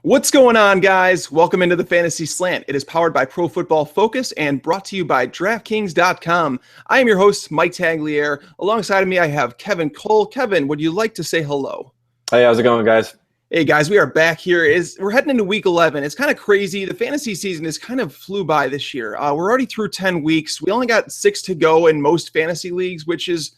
What's going on, guys? Welcome into the Fantasy Slant. It is powered by Pro Football Focus and brought to you by DraftKings.com. I am your host, Mike Tagliere. Alongside of me, I have Kevin Cole. Kevin, would you like to say hello? Hey, how's it going, guys? Hey, guys, we are back here. We're heading into Week 11. It's kind of crazy. The fantasy season has kind of flew by this year. We're already through 10 weeks. We only got 6 to go in most fantasy leagues, which is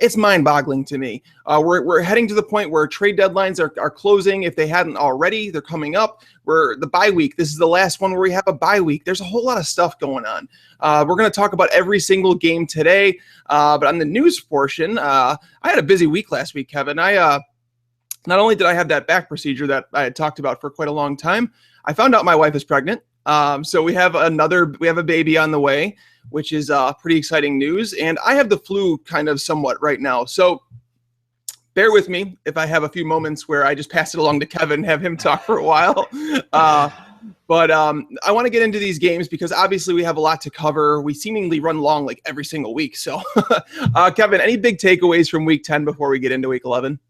it's mind-boggling to me. We're heading to the point where trade deadlines are closing. If they hadn't already, they're coming up. The bye week. This is the last one where we have a bye week. There's a whole lot of stuff going on. We're going to talk about every single game today. But on the news portion, I had a busy week last week, Kevin. Not only did I have that back procedure that I had talked about for quite a long time, I found out my wife is pregnant. So we have a baby on the way, which is pretty exciting news. And I have the flu kind of somewhat right now. So bear with me if I have a few moments where I just pass it along to Kevin, have him talk for a while. But I want to get into these games because obviously we have a lot to cover. We seemingly run long like every single week. So Kevin, any big takeaways from week 10 before we get into week 11?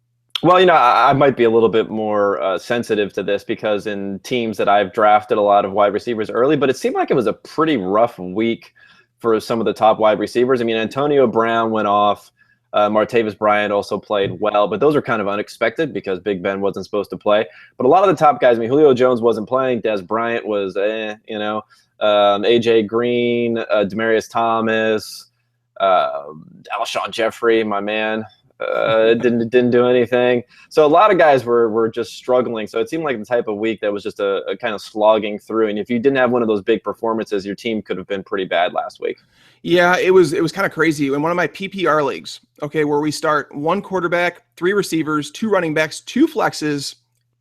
Well, I might be a little bit more sensitive to this because in teams that I've drafted a lot of wide receivers early, but it seemed like it was a pretty rough week for some of the top wide receivers. I mean, Antonio Brown went off. Martavis Bryant also played well, but those are kind of unexpected because Big Ben wasn't supposed to play. But a lot of the top guys, I mean, Julio Jones wasn't playing. Des Bryant was, A.J. Green, Demaryius Thomas, Alshon Jeffrey, my man. Didn't do anything. So a lot of guys were just struggling. So it seemed like the type of week that was just a kind of slogging through. And if you didn't have one of those big performances, your team could have been pretty bad last week. Yeah, it was kind of crazy. In one of my PPR leagues, where we start 1 quarterback, 3 receivers, 2 running backs, 2 flexes,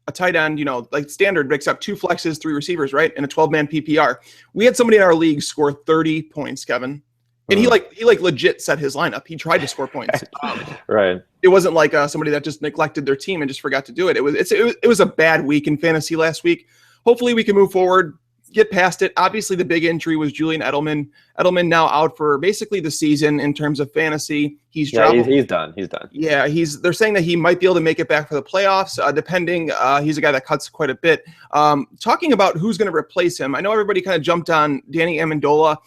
a tight end, like standard picks up 2 flexes, 3 receivers, right? In a 12-man PPR. We had somebody in our league score 30 points, Kevin. And he legit set his lineup. He tried to score points. Right. It wasn't like somebody that just neglected their team and just forgot to do it. It was a bad week in fantasy last week. Hopefully we can move forward, get past it. Obviously the big injury was Julian Edelman. Edelman now out for basically the season in terms of fantasy. He's done. He's done. Yeah, they're saying that he might be able to make it back for the playoffs, depending. He's a guy that cuts quite a bit. Talking about who's going to replace him, I know everybody kind of jumped on Danny Amendola.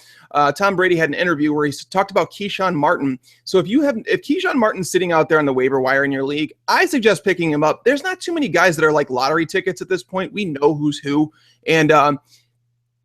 Tom Brady had an interview where he talked about Keyshawn Martin. So if Keyshawn Martin's sitting out there on the waiver wire in your league, I suggest picking him up. There's not too many guys that are like lottery tickets at this point. We know who's who. And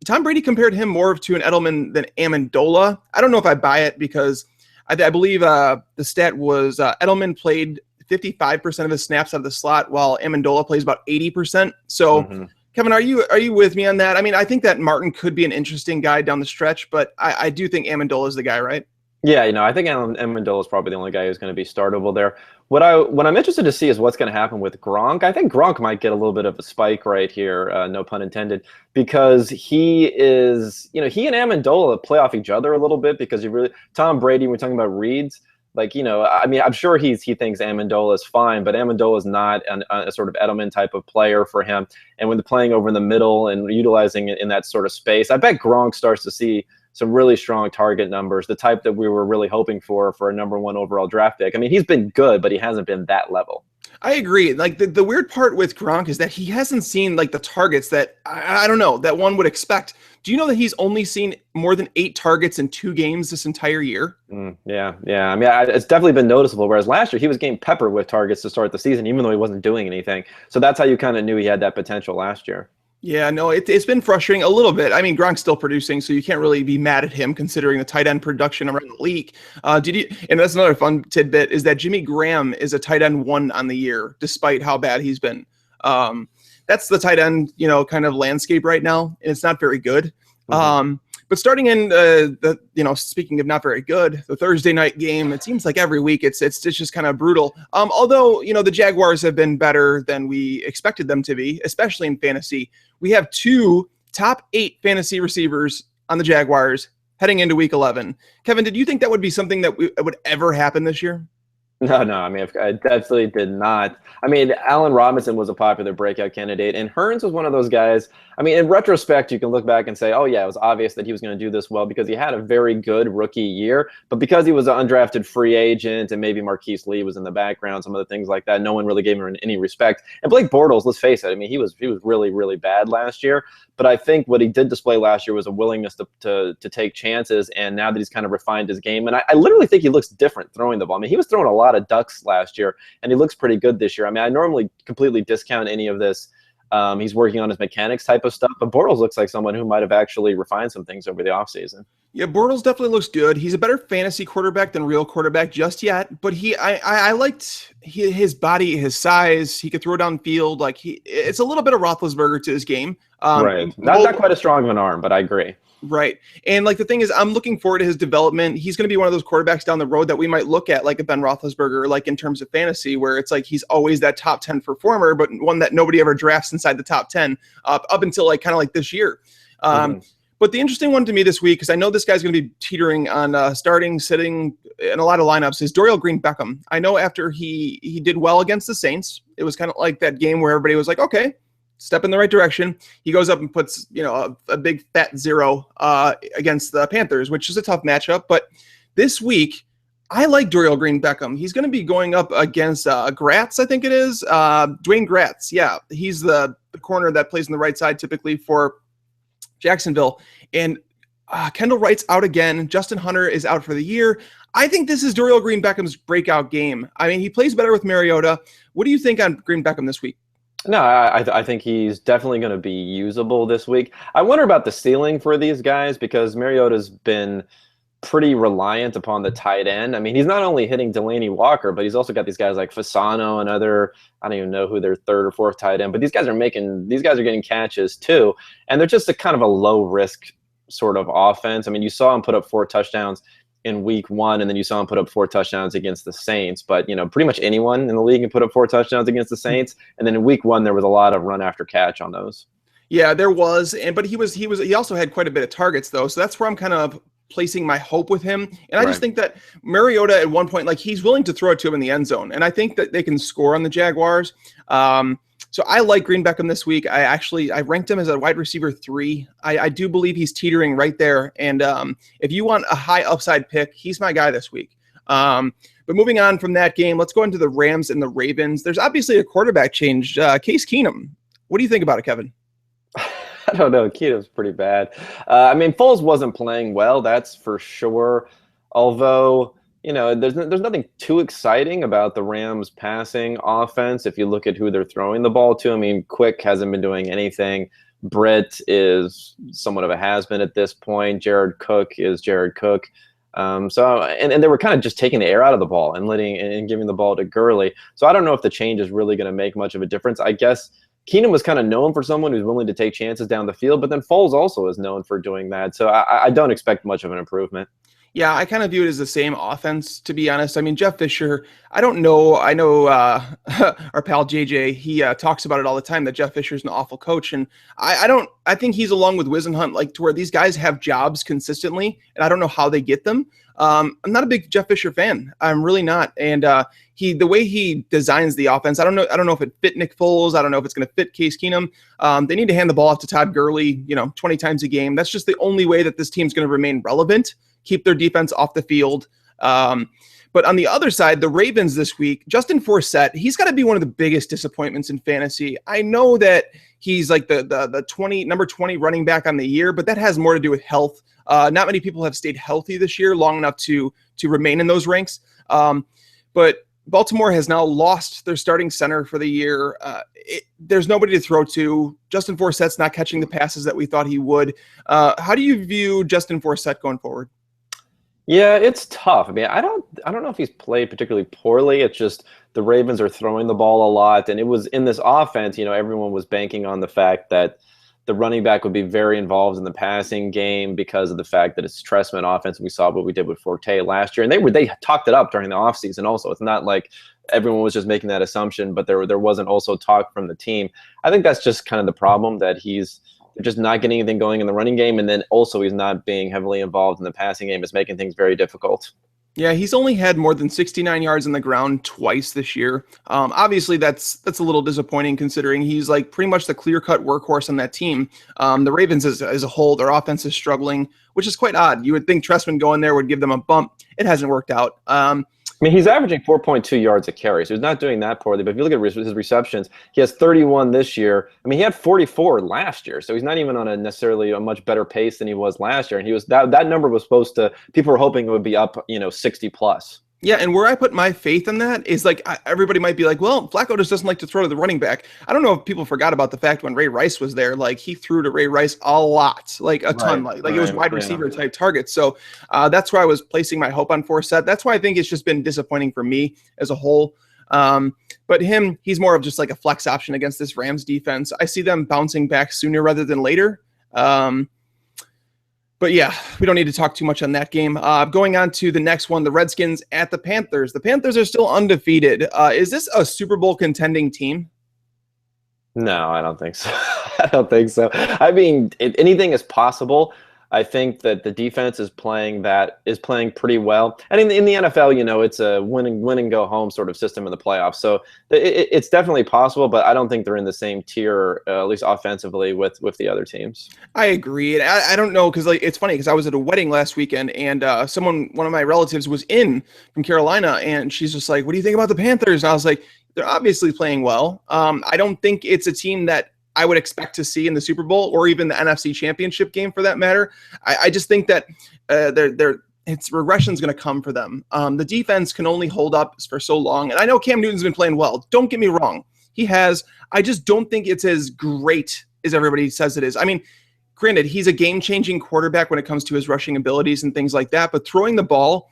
Tom Brady compared him more to an Edelman than Amendola. I don't know if I buy it because I believe the stat was Edelman played 55% of his snaps out of the slot while Amendola plays about 80%. So, Kevin, are you with me on that? I mean, I think that Martin could be an interesting guy down the stretch, but I do think Amendola is the guy, right? Yeah, I think Amendola is probably the only guy who's going to be startable there. What I'm interested to see is what's going to happen with Gronk. I think Gronk might get a little bit of a spike right here, no pun intended, because he and Amendola play off each other a little bit because Tom Brady, we're talking about reads. I'm sure he thinks Amendola is fine, but Amendola is not a sort of Edelman type of player for him. And when they're playing over in the middle and utilizing it in that sort of space, I bet Gronk starts to see some really strong target numbers, the type that we were really hoping for a number 1 overall draft pick. I mean, he's been good, but he hasn't been that level. I agree. Like the weird part with Gronk is that he hasn't seen like the targets that I don't know that one would expect. Do you know that he's only seen more than 8 targets in 2 games this entire year? Yeah. I mean, it's definitely been noticeable. Whereas last year he was getting peppered with targets to start the season, even though he wasn't doing anything. So that's how you kind of knew he had that potential last year. Yeah, no, it's been frustrating a little bit. I mean, Gronk's still producing, so you can't really be mad at him considering the tight end production around the league. And that's another fun tidbit is that Jimmy Graham is a tight end 1 on the year, despite how bad he's been. That's the tight end, kind of landscape right now, and it's not very good. But starting in speaking of not very good, the Thursday night game, it seems like every week it's just kind of brutal. Although, the Jaguars have been better than we expected them to be, especially in fantasy. We have 2 top 8 fantasy receivers on the Jaguars heading into week 11. Kevin, did you think that would be something that would ever happen this year? No, no. I mean, I definitely did not. I mean, Allen Robinson was a popular breakout candidate, and Hearns was one of those guys. I mean, in retrospect, you can look back and say, oh, yeah, it was obvious that he was going to do this well because he had a very good rookie year. But because he was an undrafted free agent and maybe Marquise Lee was in the background, some of the things like that, no one really gave him any respect. And Blake Bortles, let's face it, I mean, he was really, really bad last year. But I think what he did display last year was a willingness to take chances. And now that he's kind of refined his game, and I literally think he looks different throwing the ball. I mean, he was throwing a lot of ducks last year, and he looks pretty good this year. I mean, I normally completely discount any of this. He's working on his mechanics type of stuff, but Bortles looks like someone who might have actually refined some things over the offseason. Yeah, Bortles definitely looks good. He's a better fantasy quarterback than real quarterback just yet, but I liked his body, his size. He could throw downfield. Like it's a little bit of Roethlisberger to his game. Right, not quite as strong of an arm, but I agree. Right. And like the thing is, I'm looking forward to his development. He's going to be one of those quarterbacks down the road that we might look at like a Ben Roethlisberger, like in terms of fantasy, where it's like he's always that top 10 performer, but one that nobody ever drafts inside the top 10 up until like kind of like this year. But the interesting one to me this week, because I know this guy's going to be teetering on starting, sitting in a lot of lineups, is Dorial Green-Beckham. I know after he did well against the Saints, it was kind of like that game where everybody was like, okay, step in the right direction. He goes up and puts, a big fat 0 against the Panthers, which is a tough matchup. But this week, I like Dorial Green-Beckham. He's going to be going up against Gratz, I think it is. Dwayne Gratz. Yeah, he's the corner that plays on the right side typically for Jacksonville. And Kendall Wright's out again. Justin Hunter is out for the year. I think this is Dorial Green-Beckham's breakout game. I mean, he plays better with Mariota. What do you think on Green-Beckham this week? No, I think he's definitely going to be usable this week. I wonder about the ceiling for these guys because Mariota's been pretty reliant upon the tight end. I mean, he's not only hitting Delaney Walker, but he's also got these guys like Fasano and other, I don't even know who their third or fourth tight end, but these guys are getting catches too. And they're just a kind of a low risk sort of offense. I mean, you saw him put up 4 touchdowns in week 1, and then you saw him put up 4 touchdowns against the Saints. But, pretty much anyone in the league can put up 4 touchdowns against the Saints. And then in week 1, there was a lot of run after catch on those. Yeah, there was. But he also had quite a bit of targets though. So that's where I'm kind of placing my hope with him. And I just think that Mariota at one point, like he's willing to throw it to him in the end zone. And I think that they can score on the Jaguars. So I like Green-Beckham this week. I ranked him as a wide receiver 3. I do believe he's teetering right there. And if you want a high upside pick, he's my guy this week. But moving on from that game, let's go into the Rams and the Ravens. There's obviously a quarterback change. Case Keenum. What do you think about it, Kevin? I don't know. Keenum's pretty bad. I mean, Foles wasn't playing well, that's for sure. Although, there's nothing too exciting about the Rams passing offense. If you look at who they're throwing the ball to, I mean, Quick hasn't been doing anything. Britt is somewhat of a has-been at this point. Jared Cook is Jared Cook. And they were kind of just taking the air out of the ball and giving the ball to Gurley. So I don't know if the change is really going to make much of a difference. I guess Keenum was kind of known for someone who's willing to take chances down the field, but then Foles also is known for doing that. So I don't expect much of an improvement. Yeah, I kind of view it as the same offense, to be honest. I mean, Jeff Fisher, I don't know. I know our pal JJ, he talks about it all the time that Jeff Fisher's an awful coach. And I think he's along with Wisenhunt, like to where these guys have jobs consistently, and I don't know how they get them. I'm not a big Jeff Fisher fan. I'm really not. And the way he designs the offense, I don't know if it fit Nick Foles. I don't know if it's going to fit Case Keenum. They need to hand the ball off to Todd Gurley, 20 times a game. That's just the only way that this team's going to remain relevant. Keep their defense off the field. But on the other side, the Ravens this week, Justin Forsett, he's got to be one of the biggest disappointments in fantasy. I know that he's like the number 20 running back on the year, but that has more to do with health. Not many people have stayed healthy this year long enough to remain in those ranks. But Baltimore has now lost their starting center for the year. There's nobody to throw to. Justin Forsett's not catching the passes that we thought he would. How do you view Justin Forsett going forward? Yeah, it's tough. I mean, I don't know if he's played particularly poorly. It's just the Ravens are throwing the ball a lot, and it was in this offense, everyone was banking on the fact that the running back would be very involved in the passing game because of the fact that it's Trestman offense. We saw what we did with Forte last year, and they talked it up during the offseason also. It's not like everyone was just making that assumption, but there wasn't also talk from the team. I think that's just kind of the problem, that they're just not getting anything going in the running game, and then also he's not being heavily involved in the passing game. It's making things very difficult. Yeah, he's only had more than 69 yards on the ground twice this year. Obviously, that's a little disappointing considering he's like pretty much the clear-cut workhorse on that team. The Ravens as a whole, their offense is struggling, which is quite odd. You would think Trestman going there would give them a bump. It hasn't worked out. I mean, he's averaging 4.2 yards a carry, so he's not doing that poorly. But if you look at his receptions, he has 31 this year. I mean, he had 44 last year, so he's not even on necessarily a much better pace than he was last year. And he was that number was supposed to. People were hoping it would be up, 60 plus. Yeah, and where I put my faith in that is like everybody might be like, well, Flacco just doesn't like to throw to the running back. I don't know if people forgot about the fact when Ray Rice was there, like he threw to Ray Rice a lot, like a ton, like it was wide receiver type targets. So that's where I was placing my hope on Forsett. That's why I think it's just been disappointing for me as a whole. But he's more of just like a flex option against this Rams defense. I see them bouncing back sooner rather than later. But yeah, we don't need to talk too much on that game. Going on to the next one, the Redskins at the Panthers. The Panthers are still undefeated. Is this a Super Bowl contending team? No, I don't think so. I don't think so. I mean, anything is possible. I think that the defense is playing pretty well. And in the NFL, it's a win and go home sort of system in the playoffs. So it's definitely possible, but I don't think they're in the same tier, at least offensively, with the other teams. I agree. And I don't know, because it's funny because I was at a wedding last weekend and one of my relatives was in from Carolina and she's just like, what do you think about the Panthers? And I was like, they're obviously playing well. I don't think it's a team that I would expect to see in the Super Bowl or even the NFC Championship game for that matter. I just think that its regression is going to come for them. The defense can only hold up for so long. And I know Cam Newton's been playing well. Don't get me wrong. He has. I just don't think it's as great as everybody says it is. I mean, granted, he's a game-changing quarterback when it comes to his rushing abilities and things like that. But throwing the ball,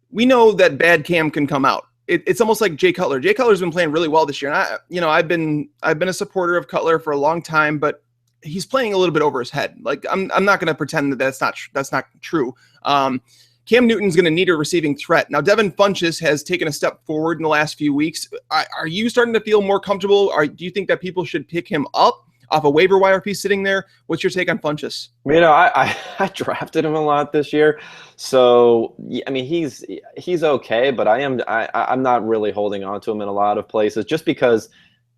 we know that bad Cam can come out. It's almost like Jay Cutler. Jay Cutler's been playing really well this year. And I've been a supporter of Cutler for a long time, but he's playing a little bit over his head. Like I'm not going to pretend that that's not true. Cam Newton's going to need a receiving threat. Now, Devin Funchess has taken a step forward in the last few weeks. Are you starting to feel more comfortable? Do you think that people should pick him up off a waiver wire piece sitting there? What's your take on Funchess? I drafted him a lot this year, so I mean he's okay, but I'm not really holding on to him in a lot of places just because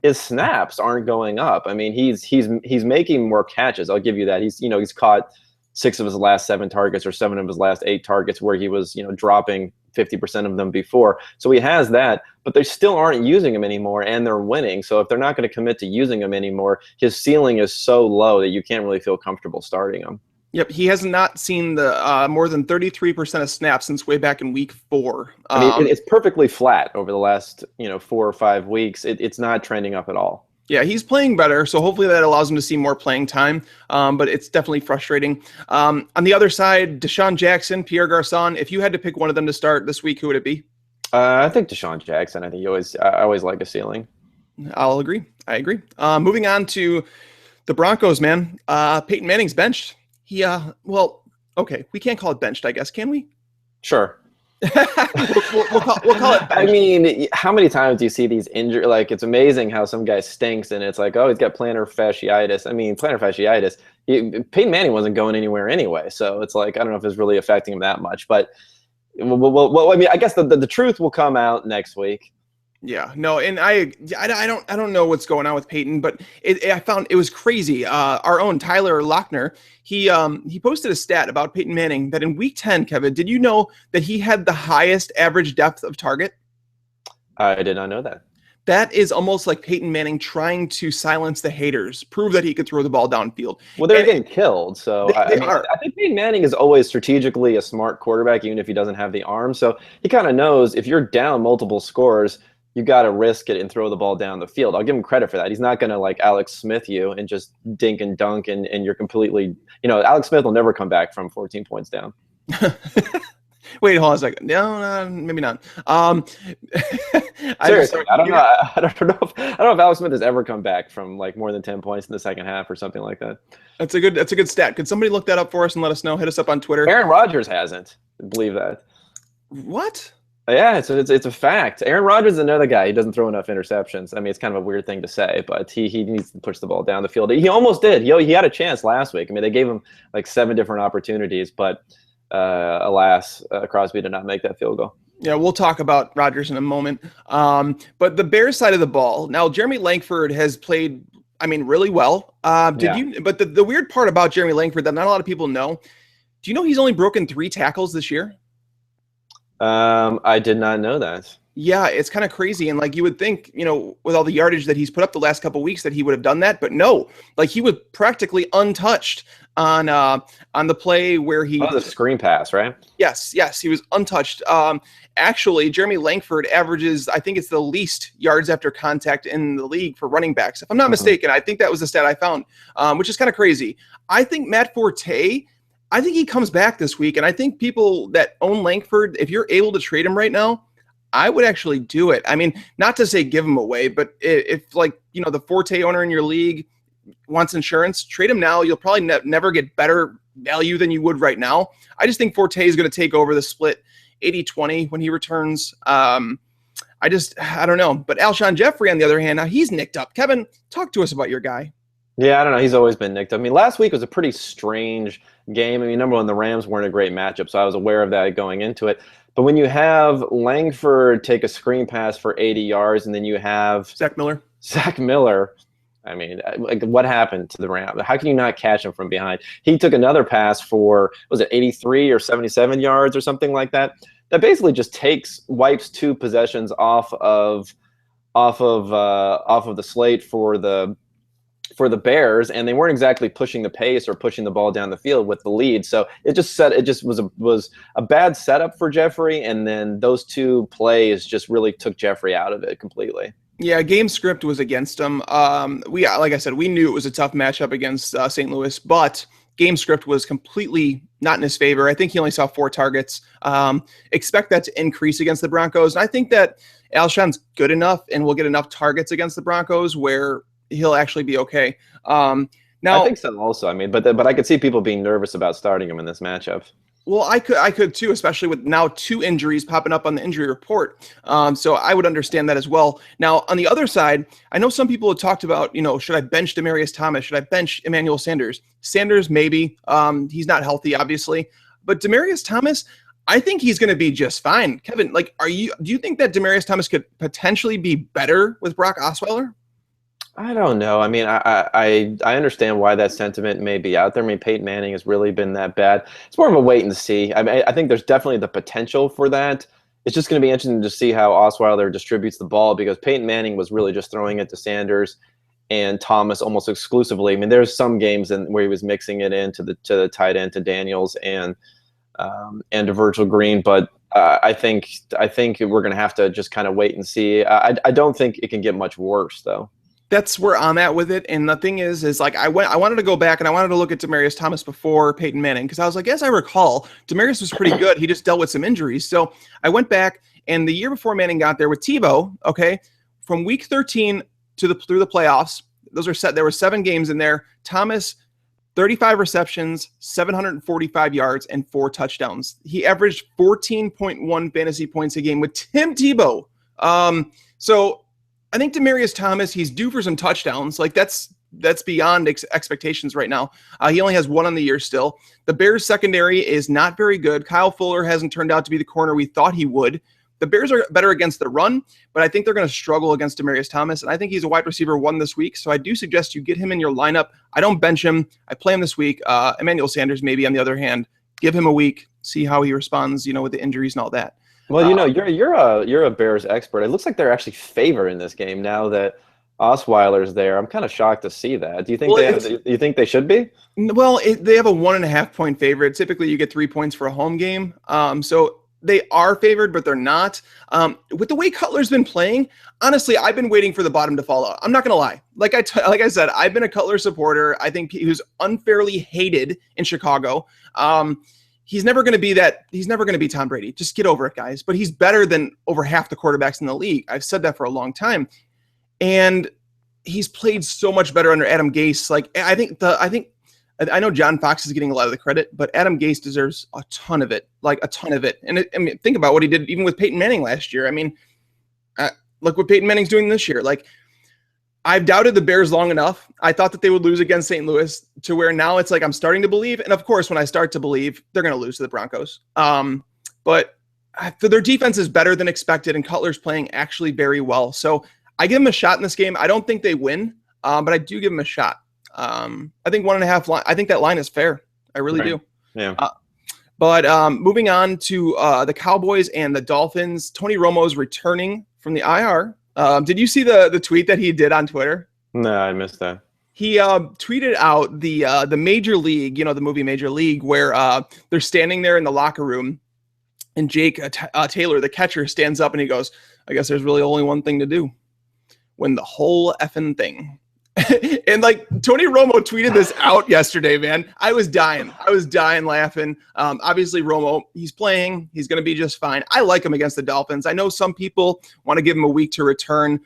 his snaps aren't going up. I mean he's making more catches. I'll give you that. He's caught 6 of his last 7 targets or 7 of his last 8 targets where he was dropping 50% of them before. So he has that, but they still aren't using him anymore and they're winning. So if they're not going to commit to using him anymore, his ceiling is so low that you can't really feel comfortable starting him. Yep, he has not seen the more than 33% of snaps since way back in week 4. I mean, it's perfectly flat over the last 4 or 5 weeks. It's not trending up at all. Yeah, he's playing better, so hopefully that allows him to see more playing time, but it's definitely frustrating. On the other side, Deshaun Jackson, Pierre Garçon, if you had to pick one of them to start this week, who would it be? I think Deshaun Jackson. I think I always like a ceiling. I'll agree. I agree. Moving on to the Broncos, man. Peyton Manning's benched. Okay, we can't call it benched, I guess, can we? Sure. we'll call it benched. I mean, how many times do you see these injuries? Like, it's amazing how some guy stinks and it's like, oh, he's got plantar fasciitis. I mean, plantar fasciitis. Peyton Manning wasn't going anywhere anyway, so it's like I don't know if it's really affecting him that much. But well, I mean, I guess the truth will come out next week. Yeah, no, and I don't know what's going on with Peyton, but I found it was crazy. Our own Tyler Lochner, he posted a stat about Peyton Manning that in week 10, Kevin, did you know that he had the highest average depth of target? I did not know that. That is almost like Peyton Manning trying to silence the haters, prove that he could throw the ball downfield. Well, they're getting killed, so they are. I think Peyton Manning is always strategically a smart quarterback, even if he doesn't have the arm. So he kind of knows if you're down multiple scores, you got to risk it and throw the ball down the field. I'll give him credit for that. He's not going to like Alex Smith you and just dink and dunk and you're completely, Alex Smith will never come back from 14 points down. Wait, hold on a second. No, maybe not. Seriously, I don't know. I don't know if Alex Smith has ever come back from like more than 10 points in the second half or something like that. That's a good stat. Could somebody look that up for us and let us know? Hit us up on Twitter. Aaron Rodgers hasn't. Believe that. What? Yeah, it's a fact. Aaron Rodgers is another guy. He doesn't throw enough interceptions. I mean, it's kind of a weird thing to say, but he needs to push the ball down the field. He almost did. He had a chance last week. I mean, they gave him like 7 different opportunities, but alas, Crosby did not make that field goal. Yeah, we'll talk about Rodgers in a moment. But the Bears side of the ball, now Jeremy Langford has played, I mean, really well. But the weird part about Jeremy Langford that not a lot of people know, do you know he's only broken 3 tackles this year? I did not know that. Yeah, it's kind of crazy. And like you would think, with all the yardage that he's put up the last couple of weeks that he would have done that, but no, like he was practically untouched on the play where he the screen pass, right? Yes, he was untouched. Actually, Jeremy Langford averages, I think it's the least yards after contact in the league for running backs. If I'm not mistaken, I think that was the stat I found, which is kind of crazy. I think Matt Forte, I think he comes back this week, and I think people that own Langford, if you're able to trade him right now, I would actually do it. I mean, not to say give him away, but if the Forte owner in your league wants insurance, trade him now. You'll probably never get better value than you would right now. I just think Forte is going to take over the split 80-20 when he returns. I don't know. But Alshon Jeffrey, on the other hand, now he's nicked up. Kevin, talk to us about your guy. Yeah, I don't know. He's always been nicked up. I mean, last week was a pretty strange game. I mean, number one, the Rams weren't a great matchup, so I was aware of that going into it. But when you have Langford take a screen pass for 80 yards, and then you have Zach Miller, I mean, like, what happened to the Rams? How can you not catch him from behind? He took another pass for, was it 83 or 77 yards or something like that? That basically just wipes 2 possessions off of the slate for the Bears, and they weren't exactly pushing the pace or pushing the ball down the field with the lead. So it just was a bad setup for Jeffrey, and then those 2 plays just really took Jeffrey out of it completely. Yeah, game script was against him. Like I said, we knew it was a tough matchup against St. Louis, but game script was completely not in his favor. I think he only saw 4 targets. Expect that to increase against the Broncos. And I think that Alshon's good enough and will get enough targets against the Broncos where he'll actually be okay. Now, I think so also. I mean, but I could see people being nervous about starting him in this matchup. Well, I could too, especially with now 2 injuries popping up on the injury report. So I would understand that as well. Now, on the other side, I know some people have talked about, should I bench Demaryius Thomas? Should I bench Emmanuel Sanders? Sanders, maybe. He's not healthy, obviously. But Demaryius Thomas, I think he's going to be just fine. Kevin, do you think that Demaryius Thomas could potentially be better with Brock Osweiler? I don't know. I mean, I understand why that sentiment may be out there. I mean, Peyton Manning has really been that bad. It's more of a wait and see. I mean, I think there's definitely the potential for that. It's just going to be interesting to see how Osweiler distributes the ball, because Peyton Manning was really just throwing it to Sanders and Thomas almost exclusively. I mean, there's some games where he was mixing it into the tight end, to Daniels and to Virgil Green, but I think we're going to have to just kind of wait and see. I don't think it can get much worse, though. That's where I'm at with it. And the thing is like I wanted to go back and I wanted to look at Demaryius Thomas before Peyton Manning, because I was like, as I recall, Demaryius was pretty good. He just dealt with some injuries. So I went back, and the year before Manning got there with Tebow, okay, from week 13 through the playoffs, there were 7 games in there. Thomas, 35 receptions, 745 yards, and 4 touchdowns. He averaged 14.1 fantasy points a game with Tim Tebow. So I think Demaryius Thomas, he's due for some touchdowns. Like that's beyond expectations right now. He only has 1 on the year still. The Bears secondary is not very good. Kyle Fuller hasn't turned out to be the corner we thought he would. The Bears are better against the run, but I think they're going to struggle against Demaryius Thomas, and I think he's a wide receiver 1 this week, so I do suggest you get him in your lineup. I don't bench him. I play him this week. Emmanuel Sanders, maybe, on the other hand. Give him a week, see how he responds, with the injuries and all that. Well, you're a Bears expert. It looks like they're actually favored in this game now that Osweiler's there. I'm kind of shocked to see that. Do you think they should be? Well, they have a 1.5 point favorite. Typically, you get 3 points for a home game. So they are favored, but they're not. With the way Cutler's been playing, honestly, I've been waiting for the bottom to fall out. I'm not gonna lie. Like I said, I've been a Cutler supporter. I think he was unfairly hated in Chicago. He's never going to be that. He's never going to be Tom Brady. Just get over it, guys. But he's better than over half the quarterbacks in the league. I've said that for a long time, and he's played so much better under Adam Gase. Like I know John Fox is getting a lot of the credit, but Adam Gase deserves a ton of it. Like a ton of it. And I mean, think about what he did even with Peyton Manning last year. I mean, look what Peyton Manning's doing this year. Like, I've doubted the Bears long enough. I thought that they would lose against St. Louis to where now it's like I'm starting to believe. And of course, when I start to believe, they're going to lose to the Broncos. But their defense is better than expected, and Cutler's playing actually very well. So I give them a shot in this game. I don't think they win, but I do give them a shot. I think 1.5 line. I think that line is fair. I really do. Yeah. But moving on to the Cowboys and the Dolphins, Tony Romo's returning from the IR. Did you see the tweet that he did on Twitter? No, I missed that. He tweeted out the Major League, the movie Major League, where they're standing there in the locker room, and Jake Taylor, the catcher, stands up and he goes, "I guess there's really only one thing to do: win the whole effing thing." And like Tony Romo tweeted this out yesterday, man. I was dying laughing. Obviously Romo, he's playing. He's going to be just fine. I like him against the Dolphins. I know some people want to give him a week to return.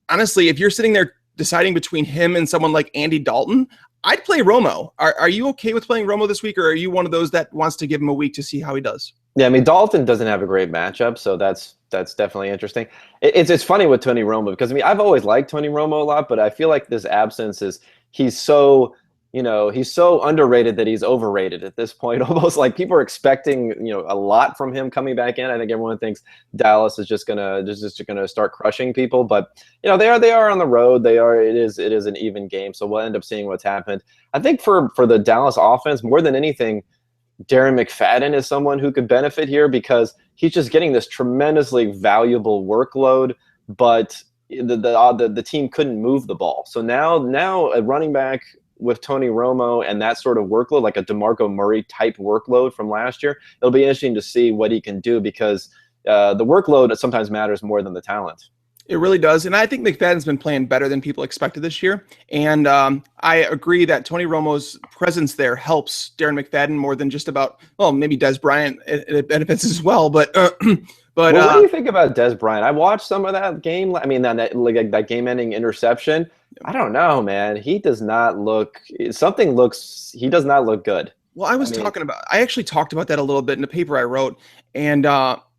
Honestly, if you're sitting there deciding between him and someone like Andy Dalton, I'd play Romo. Are you okay with playing Romo this week, or are you one of those that wants to give him a week to see how he does? Yeah, I mean, Dalton doesn't have a great matchup, so that's definitely interesting. It's funny with Tony Romo because, I mean, I've always liked Tony Romo a lot, but I feel like this absence he's so underrated that he's overrated at this point. Almost like people are expecting, a lot from him coming back in. I think everyone thinks Dallas is just gonna start crushing people, but they are on the road. It is an even game, so we'll end up seeing what's happened. I think for the Dallas offense, more than anything, Darren McFadden is someone who could benefit here because he's just getting this tremendously valuable workload, but the team couldn't move the ball. So now a running back with Tony Romo and that sort of workload, like a DeMarco Murray type workload from last year, it'll be interesting to see what he can do because the workload sometimes matters more than the talent. It really does. And I think McFadden's been playing better than people expected this year. And I agree that Tony Romo's presence there helps Darren McFadden more than just about, maybe Des Bryant. It benefits as well. But what do you think about Des Bryant? I watched some of that game. I mean, that game-ending interception. I don't know, man. He does not look – he does not look good. Well, I actually talked about that a little bit in the paper I wrote. And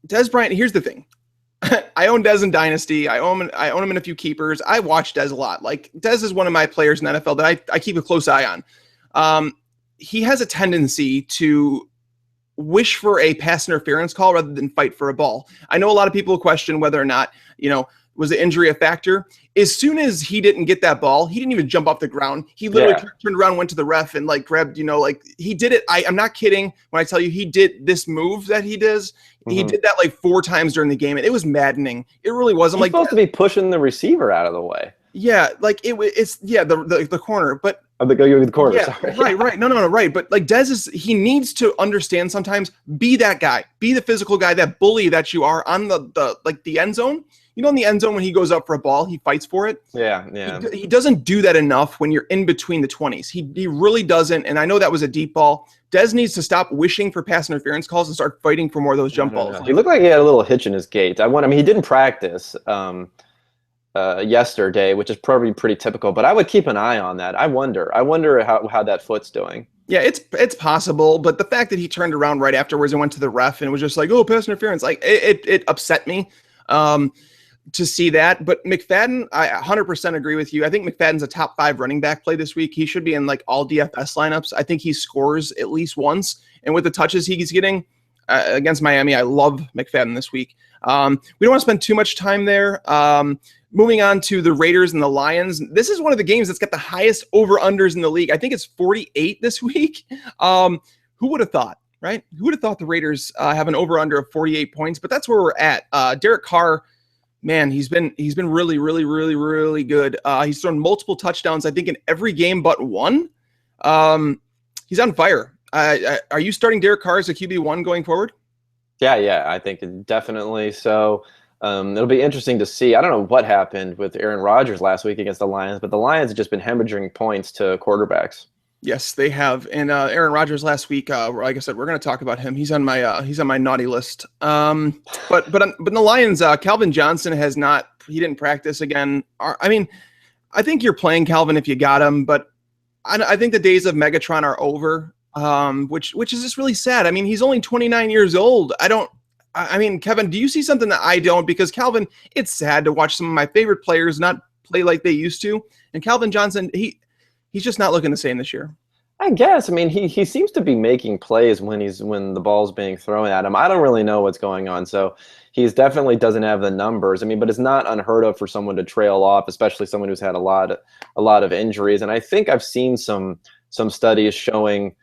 Des Bryant, here's the thing. I own Dez in Dynasty. I own him in a few keepers. I watch Dez a lot. Like, Dez is one of my players in the NFL that I keep a close eye on. He has a tendency to wish for a pass interference call rather than fight for a ball. I know a lot of people question whether or not, was the injury a factor? As soon as he didn't get that ball, he didn't even jump off the ground. He literally turned around, went to the ref, and grabbed, he did it. I'm not kidding when I tell you he did this move that he does. Mm-hmm. He did that 4 times during the game, and it was maddening. It really was. I'm supposed to be pushing the receiver out of the way. Yeah, the corner, but the corner. Yeah, sorry. right. No, right. But Dez he needs to understand sometimes. Be that guy. Be the physical guy, that bully that you are on the end zone. In the end zone when he goes up for a ball, he fights for it. Yeah. He doesn't do that enough when you're in between the 20s. He really doesn't. And I know that was a deep ball. Dez needs to stop wishing for pass interference calls and start fighting for more of those jump balls. He looked like he had a little hitch in his gait. He didn't practice yesterday, which is probably pretty typical. But I would keep an eye on that. I wonder how that foot's doing. Yeah, it's possible, but the fact that he turned around right afterwards and went to the ref and was just like, "Oh, pass interference," it upset me. To see that. But McFadden, I 100% agree with you. I think McFadden's a top 5 running back play this week. He should be in all DFS lineups. I think he scores at least once. And with the touches he's getting against Miami, I love McFadden this week. We don't want to spend too much time there. Moving on to the Raiders and the Lions. This is one of the games that's got the highest over-unders in the league. I think it's 48 this week. Who would have thought, right? Who would have thought the Raiders have an over-under of 48 points? But that's where we're at. Derek Carr, man, he's been really, really, really, really good. He's thrown multiple touchdowns, I think, in every game but one. He's on fire. Are you starting Derek Carr as a QB1 going forward? Yeah, I think definitely so. It'll be interesting to see. I don't know what happened with Aaron Rodgers last week against the Lions, but the Lions have just been hemorrhaging points to quarterbacks. Yes, they have. And Aaron Rodgers last week, like I said, we're going to talk about him. He's on my naughty list. But the Lions, Calvin Johnson he didn't practice again. I think you're playing Calvin if you got him, but I think the days of Megatron are over, which is just really sad. He's only 29 years old. Kevin, do you see something that I don't? Because Calvin, it's sad to watch some of my favorite players not play like they used to. And Calvin Johnson, he's just not looking the same this year. I guess. I mean, he seems to be making plays when the ball's being thrown at him. I don't really know what's going on. So he's definitely doesn't have the numbers. I mean, but it's not unheard of for someone to trail off, especially someone who's had a lot of injuries. And I think I've seen some studies showing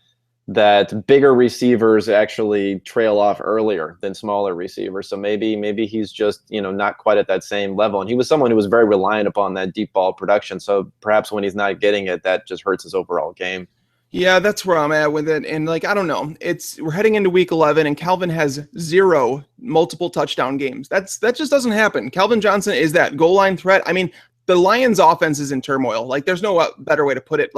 that bigger receivers actually trail off earlier than smaller receivers. So maybe he's just, not quite at that same level. And he was someone who was very reliant upon that deep ball production. So perhaps when he's not getting it, that just hurts his overall game. Yeah, that's where I'm at with it. And I don't know. We're heading into week 11 and Calvin has 0 multiple touchdown games. That just doesn't happen. Calvin Johnson is that goal line threat. I mean, the Lions offense is in turmoil. There's no better way to put it.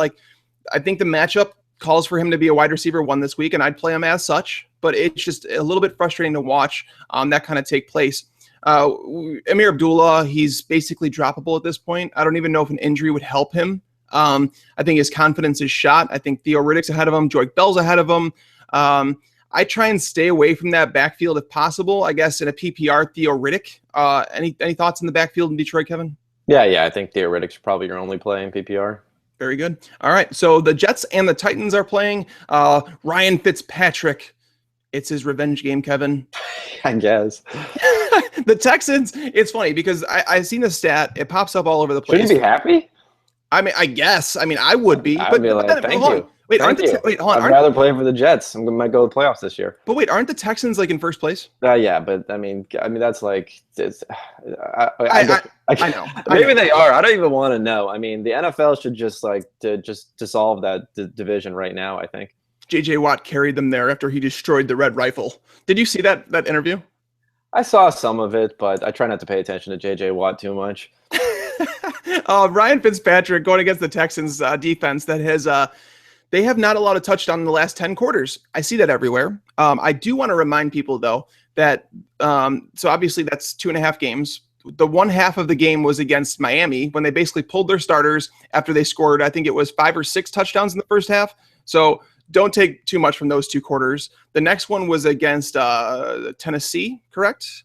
I think the matchup calls for him to be a wide receiver 1 this week, and I'd play him as such, but it's just a little bit frustrating to watch that kind of take place. Amir Abdullah, he's basically droppable at this point. I don't even know if an injury would help him. I think his confidence is shot. I think Theo Riddick's ahead of him. Joique Bell's ahead of him. I try and stay away from that backfield if possible. I guess in a PPR, Theo Riddick. Any thoughts in the backfield in Detroit, Kevin? Yeah. I think Theo Riddick's probably your only play in PPR. Very good. All right. So the Jets and the Titans are playing. Ryan Fitzpatrick. It's his revenge game, Kevin. I guess. The Texans, it's funny because I've seen the stat. It pops up all over the place. Shouldn't you be happy? I mean, I guess. I mean, I would be. I would be like, thank you. Wait, hold on. I'd rather play for the Jets. I might go to the playoffs this year. But wait, aren't the Texans in first place? Yeah, but I mean that's I know. Maybe they are. I don't even want to know. I mean, the NFL should just dissolve that division right now, I think. J.J. Watt carried them there after he destroyed the Red Rifle. Did you see that interview? I saw some of it, but I try not to pay attention to J.J. Watt too much. Ryan Fitzpatrick going against the Texans defense that has they have not allowed a touchdown in the last 10 quarters. I see that everywhere. I do want to remind people though that so obviously that's 2.5 games. The one half of the game was against Miami when they basically pulled their starters after they scored, I think it was 5 or 6 touchdowns in the first half. So don't take too much from those 2 quarters. The next one was against Tennessee, correct?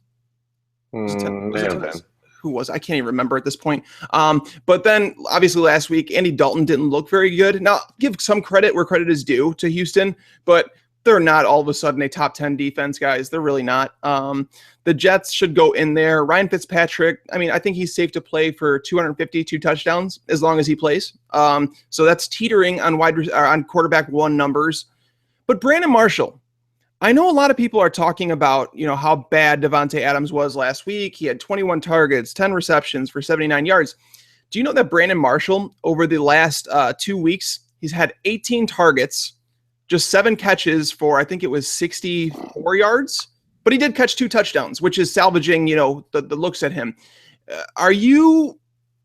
Who was I can't even remember at this point. But then obviously last week, Andy Dalton didn't look very good. Now, give some credit where credit is due to Houston, but they're not all of a sudden a top 10 defense, guys. They're really not. The Jets should go in there. Ryan Fitzpatrick, I mean, I think he's safe to play for 252 touchdowns as long as he plays. So that's teetering on quarterback 1 numbers. But Brandon Marshall, I know a lot of people are talking about, how bad Devontae Adams was last week. He had 21 targets, 10 receptions for 79 yards. Do you know that Brandon Marshall, over the last 2 weeks, he's had 18 targets, just 7 catches for, I think it was 64 yards, but he did catch 2 touchdowns, which is salvaging, the looks at him. Are you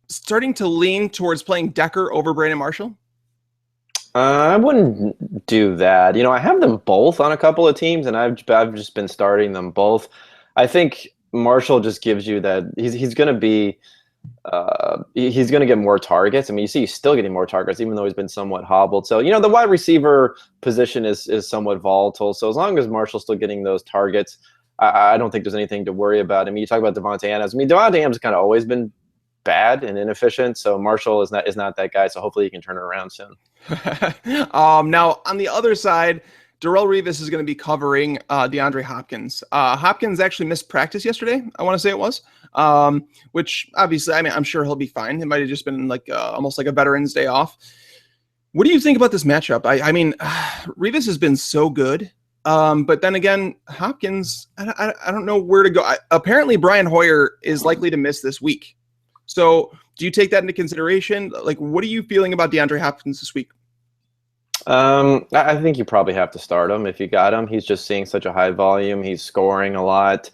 starting to lean towards playing Decker over Brandon Marshall? I wouldn't do that. I have them both on a couple of teams, and I've just been starting them both. I think Marshall just gives you that he's going to be he's going to get more targets. I mean, you see he's still getting more targets, even though he's been somewhat hobbled. So, the wide receiver position is somewhat volatile. So as long as Marshall's still getting those targets, I don't think there's anything to worry about. I mean, you talk about Devontae Adams. I mean, Devontae Adams has kind of always been bad and inefficient. So Marshall is not that guy. So hopefully he can turn it around soon. Now on the other side, Darrelle Revis is going to be covering DeAndre Hopkins. Hopkins actually missed practice yesterday. I want to say it was, which obviously, I mean, I'm sure he'll be fine. It might have just been almost like a Veterans Day off. What do you think about this matchup? I mean, Revis has been so good. But then again, Hopkins, I don't know where to go. Apparently Brian Hoyer is likely to miss this week. So do you take that into consideration? What are you feeling about DeAndre Hopkins this week? I think you probably have to start him if you got him. He's just seeing such a high volume. He's scoring a lot.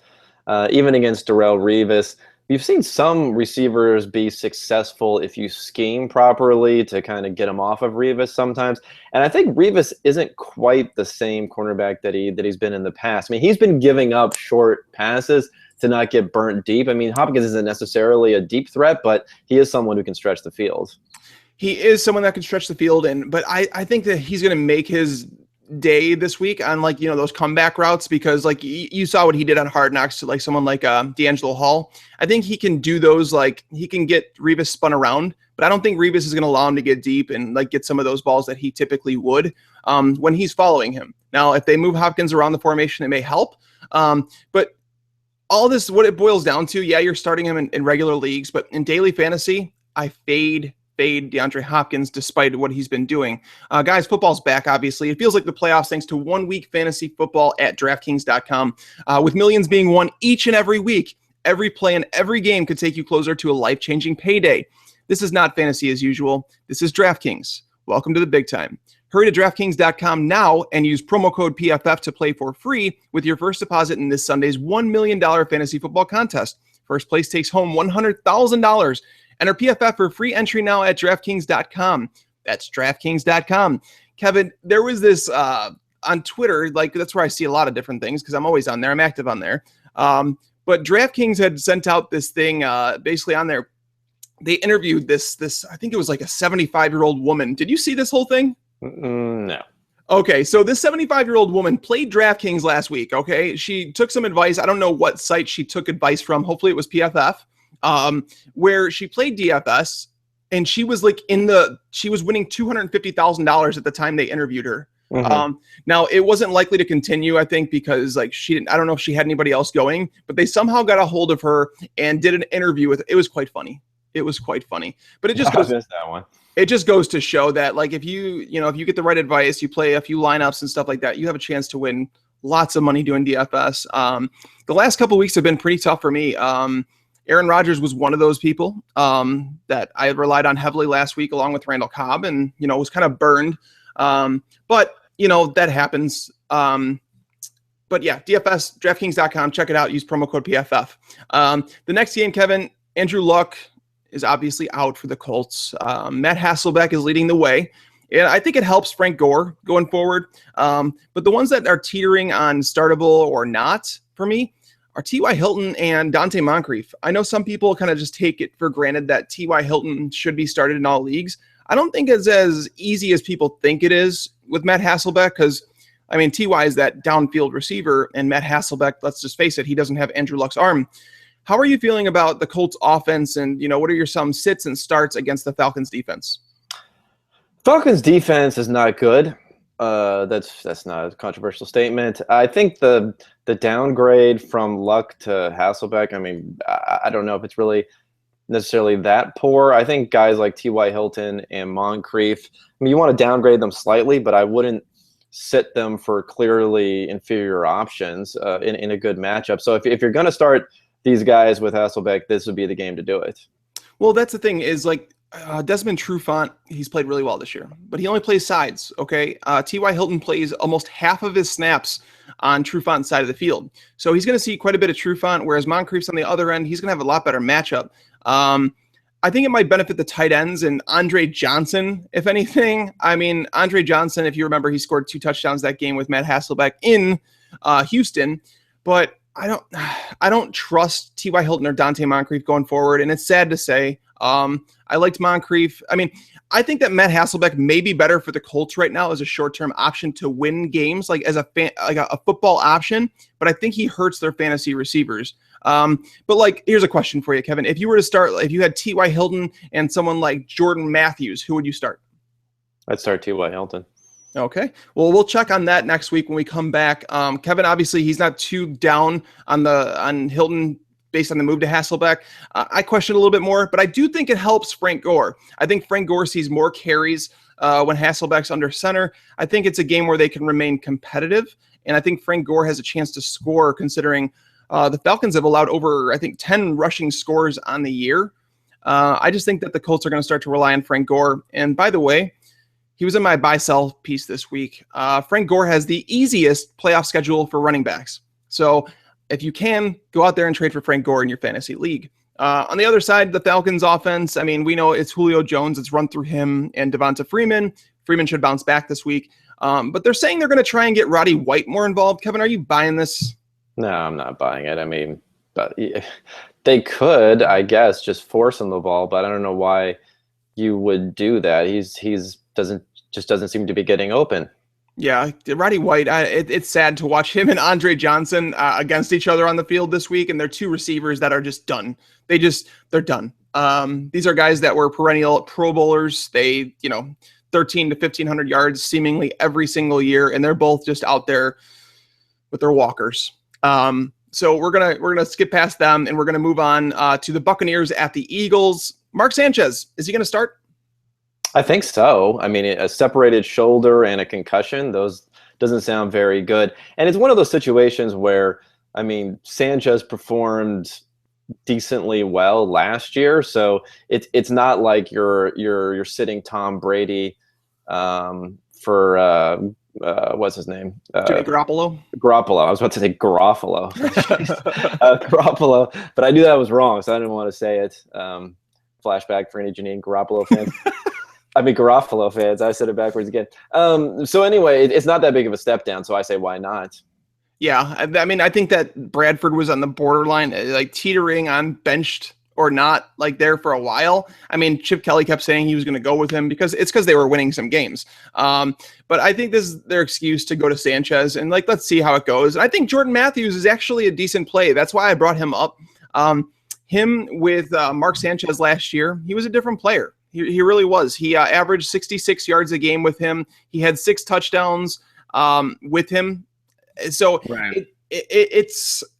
Even against Darrelle Revis, we've seen some receivers be successful if you scheme properly to kind of get him off of Revis sometimes. And I think Revis isn't quite the same cornerback that he's been in the past. I mean, he's been giving up short passes to not get burnt deep. I mean, Hopkins isn't necessarily a deep threat, but he is someone who can stretch the field. He is someone that can stretch the field, but I think that he's going to make his day this week on like, those comeback routes, because like you saw what he did on Hard Knocks to like someone like D'Angelo Hall. I think he can do those, like he can get Revis spun around, but I don't think Revis is going to allow him to get deep and like get some of those balls that he typically would when he's following him. Now, if they move Hopkins around the formation, it may help. But all this, what it boils down to, yeah, you're starting him in regular leagues, but in daily fantasy, I fade DeAndre Hopkins despite what he's been doing. Guys, football's back, obviously. It feels like the playoffs thanks to 1 week fantasy football at DraftKings.com. With millions being won each and every week, every play and every game could take you closer to a life-changing payday. This is not fantasy as usual. This is DraftKings. Welcome to the big time. Hurry to DraftKings.com now and use promo code PFF to play for free with your first deposit in this Sunday's $1 million fantasy football contest. First place takes home $100,000. Enter PFF for free entry now at DraftKings.com. That's DraftKings.com. Kevin, there was this on Twitter, like that's where I see a lot of different things because I'm always on there. I'm active on there. But DraftKings had sent out this thing basically on there. They interviewed this, I think it was like a 75-year-old woman. Did you see this whole thing? No. Okay, so this 75-year-old woman played DraftKings last week, okay? She took some advice. I don't know what site she took advice from. Hopefully it was PFF, where she played DFS, and she was like she was winning $250,000 at the time they interviewed her. Mm-hmm. Now, it wasn't likely to continue, I think, because like I don't know if she had anybody else going, but they somehow got a hold of her and did an interview with her. It was quite funny. But it just goes that one. It just goes to show that like if you get the right advice, you play a few lineups and stuff like that, you have a chance to win lots of money doing DFS. The last couple of weeks have been pretty tough for me. Aaron Rodgers was one of those people that I relied on heavily last week, along with Randall Cobb, and was kind of burned. But that happens. But yeah, DFS, DraftKings.com, check it out. Use promo code PFF. The next game, Kevin, Andrew Luck is obviously out for the Colts. Matt Hasselbeck is leading the way. And I think it helps Frank Gore going forward. But the ones that are teetering on startable or not for me are T.Y. Hilton and Dante Moncrief. I know some people kind of just take it for granted that T.Y. Hilton should be started in all leagues. I don't think it's as easy as people think it is with Matt Hasselbeck because, I mean, T.Y. is that downfield receiver, and Matt Hasselbeck, let's just face it, he doesn't have Andrew Luck's arm. How are you feeling about the Colts offense, and what are some sits and starts against the Falcons defense? Falcons defense is not good. That's not a controversial statement. I think the downgrade from Luck to Hasselbeck, I mean, I don't know if it's really necessarily that poor. I think guys like T.Y. Hilton and Moncrief, I mean, you want to downgrade them slightly, but I wouldn't sit them for clearly inferior options in a good matchup. So if you're going to start these guys with Hasselbeck, this would be the game to do it. Well, that's the thing is like Desmond Trufant, he's played really well this year, but he only plays sides, okay? T.Y. Hilton plays almost half of his snaps on Trufant's side of the field. So he's going to see quite a bit of Trufant, whereas Moncrief's on the other end, he's going to have a lot better matchup. I think it might benefit the tight ends and Andre Johnson, if anything. I mean, Andre Johnson, if you remember, he scored 2 touchdowns that game with Matt Hasselbeck in Houston, but I don't trust T.Y. Hilton or Dante Moncrief going forward, and it's sad to say. I liked Moncrief. I mean, I think that Matt Hasselbeck may be better for the Colts right now as a short-term option to win games, like as a football option, but I think he hurts their fantasy receivers. But like, here's a question for you, Kevin. If you were to start, if you had T.Y. Hilton and someone like Jordan Matthews, who would you start? I'd start T.Y. Hilton. Okay. Well, we'll check on that next week when we come back. Kevin, obviously, he's not too down on Hilton based on the move to Hasselbeck. I question a little bit more, but I do think it helps Frank Gore. I think Frank Gore sees more carries when Hasselbeck's under center. I think it's a game where they can remain competitive, and I think Frank Gore has a chance to score considering the Falcons have allowed over, I think, 10 rushing scores on the year. I just think that the Colts are going to start to rely on Frank Gore. And by the way, he was in my buy-sell piece this week. Frank Gore has the easiest playoff schedule for running backs. So if you can, go out there and trade for Frank Gore in your fantasy league. On the other side, the Falcons offense, I mean, we know it's Julio Jones. It's run through him and Devonta Freeman. Freeman should bounce back this week. But they're saying they're going to try and get Roddy White more involved. Kevin, are you buying this? No, I'm not buying it. I mean, but they could, I guess, just force him the ball, but I don't know why you would do that. He doesn't seem to be getting open. Yeah, Roddy White, it's sad to watch him and Andre Johnson against each other on the field this week, and they're two receivers that are just done. They're done. These are guys that were perennial Pro Bowlers. They, 13 to 1,500 yards seemingly every single year, and they're both just out there with their walkers. So we're gonna skip past them, and we're gonna move on to the Buccaneers at the Eagles. Mark Sanchez, is he gonna start? I think so. I mean, a separated shoulder and a concussion, those doesn't sound very good. And it's one of those situations where, I mean, Sanchez performed decently well last year, so it's not like you're sitting Tom Brady for what's his name? Jimmy Garoppolo. Garoppolo. I was about to say Garofalo. Garoppolo, but I knew that was wrong, so I didn't want to say it. Flashback for any Janine Garoppolo fans. I mean, Garofalo fans. I said it backwards again. So anyway, it's not that big of a step down, so I say why not? Yeah, I mean, I think that Bradford was on the borderline, like teetering on benched or not, like there for a while. I mean, Chip Kelly kept saying he was going to go with him because they were winning some games. But I think this is their excuse to go to Sanchez and let's see how it goes. And I think Jordan Matthews is actually a decent play. That's why I brought him up. Him with Mark Sanchez last year, he was a different player. He really was. He averaged 66 yards a game with him. He had 6 touchdowns with him. So right.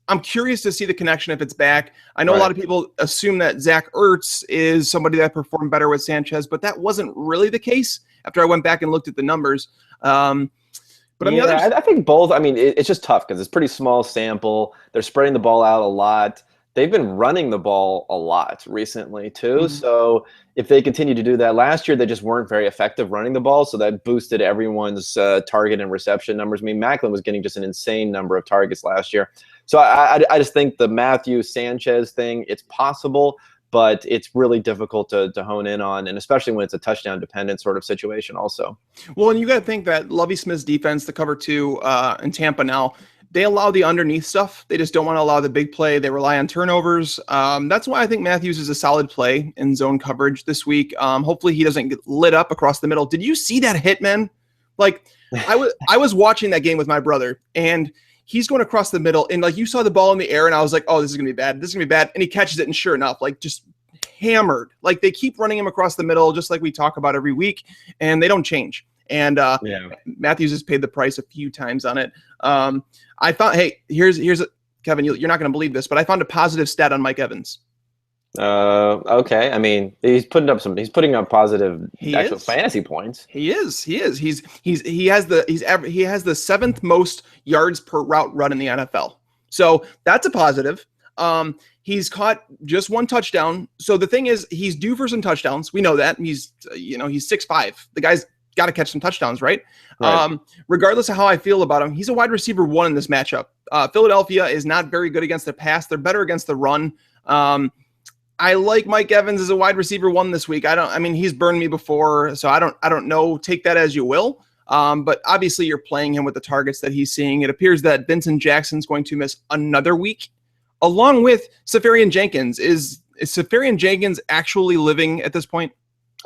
I'm curious to see the connection if it's back. I know a lot of people assume that Zach Ertz is somebody that performed better with Sanchez, but that wasn't really the case after I went back and looked at the numbers. But on the other I think both. I mean, it's just tough because it's pretty small sample. They're spreading the ball out a lot. They've been running the ball a lot recently too. Mm-hmm. So if they continue to do that, last year they just weren't very effective running the ball. So that boosted everyone's target and reception numbers. I mean, Macklin was getting just an insane number of targets last year. So I just think the Matthew Sanchez thing, it's possible, but it's really difficult to hone in on, and especially when it's a touchdown dependent sort of situation also. Well, and you got to think that Lovie Smith's defense, the cover 2 in Tampa now, they allow the underneath stuff. They just don't want to allow the big play. They rely on turnovers. That's why I think Matthews is a solid play in zone coverage this week. Hopefully he doesn't get lit up across the middle. Did you see that hit, man? I was watching that game with my brother, and he's going across the middle, and you saw the ball in the air, and I was like, oh, this is going to be bad. This is going to be bad. And he catches it, and sure enough, just hammered. They keep running him across the middle, just like we talk about every week, and they don't change. And Matthews has paid the price a few times on it. I thought, hey, here's Kevin, you're not going to believe this, but I found a positive stat on Mike Evans. Okay. I mean, he's putting up positive actual fantasy points. He is. He has the 7th most yards per route run in the NFL. So that's a positive. He's caught just 1 touchdown. So the thing is, he's due for some touchdowns. We know that. He's 6'5". The guy's got to catch some touchdowns, right? Regardless of how I feel about him, he's a wide receiver 1 in this matchup. Philadelphia is not very good against the pass. They're better against the run. I like Mike Evans as a wide receiver 1 this week. He's burned me before, so I don't know. Take that as you will. But obviously you're playing him with the targets that he's seeing. It appears that Vincent Jackson's going to miss another week, along with Safarian Jenkins. Is Safarian Jenkins actually living at this point?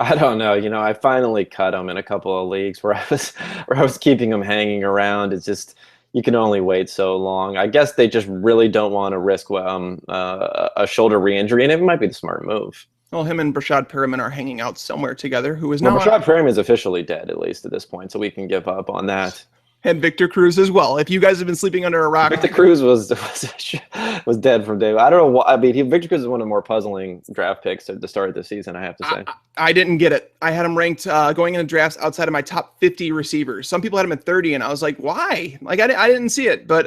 I don't know. I finally cut him in a couple of leagues where I was keeping him hanging around. It's just, you can only wait so long. I guess they just really don't want to risk a shoulder re-injury, and it might be the smart move. Well, him and Brashad Perriman are hanging out somewhere together. Brashad Perriman is officially dead, at least at this point, so we can give up on that. And Victor Cruz as well. If you guys have been sleeping under a rock, Victor Cruz was dead from day one. I don't know why. I mean, Victor Cruz is one of the more puzzling draft picks to start the season, I have to say. I didn't get it. I had him ranked going into drafts outside of my top 50 receivers. Some people had him at 30, and I was like, why? I didn't see it. But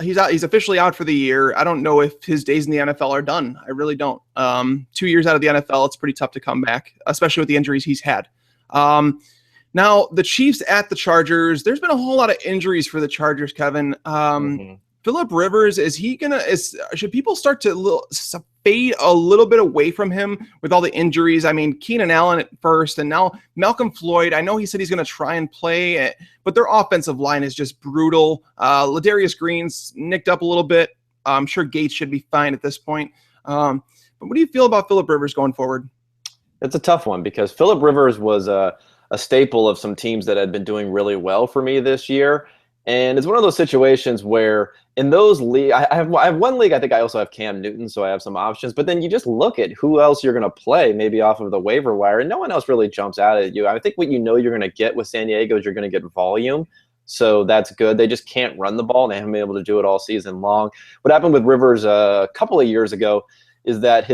he's out. He's officially out for the year. I don't know if his days in the NFL are done. I really don't. 2 years out of the NFL, it's pretty tough to come back, especially with the injuries he's had. Now, the Chiefs at the Chargers, there's been a whole lot of injuries for the Chargers, Kevin. Phillip Rivers, should people start to fade a little bit away from him with all the injuries? I mean, Keenan Allen at first, and now Malcolm Floyd. I know he said he's going to try and play, but their offensive line is just brutal. Ladarius Green's nicked up a little bit. I'm sure Gates should be fine at this point. But what do you feel about Phillip Rivers going forward? It's a tough one because Phillip Rivers was a a staple of some teams that had been doing really well for me this year. And it's one of those situations where in those leagues, I have one league, I think I also have Cam Newton, so I have some options. But then you just look at who else you're going to play, maybe off of the waiver wire, and no one else really jumps out at you. I think what you're going to get with San Diego is you're going to get volume. So that's good. They just can't run the ball, and they haven't been able to do it all season long. What happened with Rivers a couple of years ago is that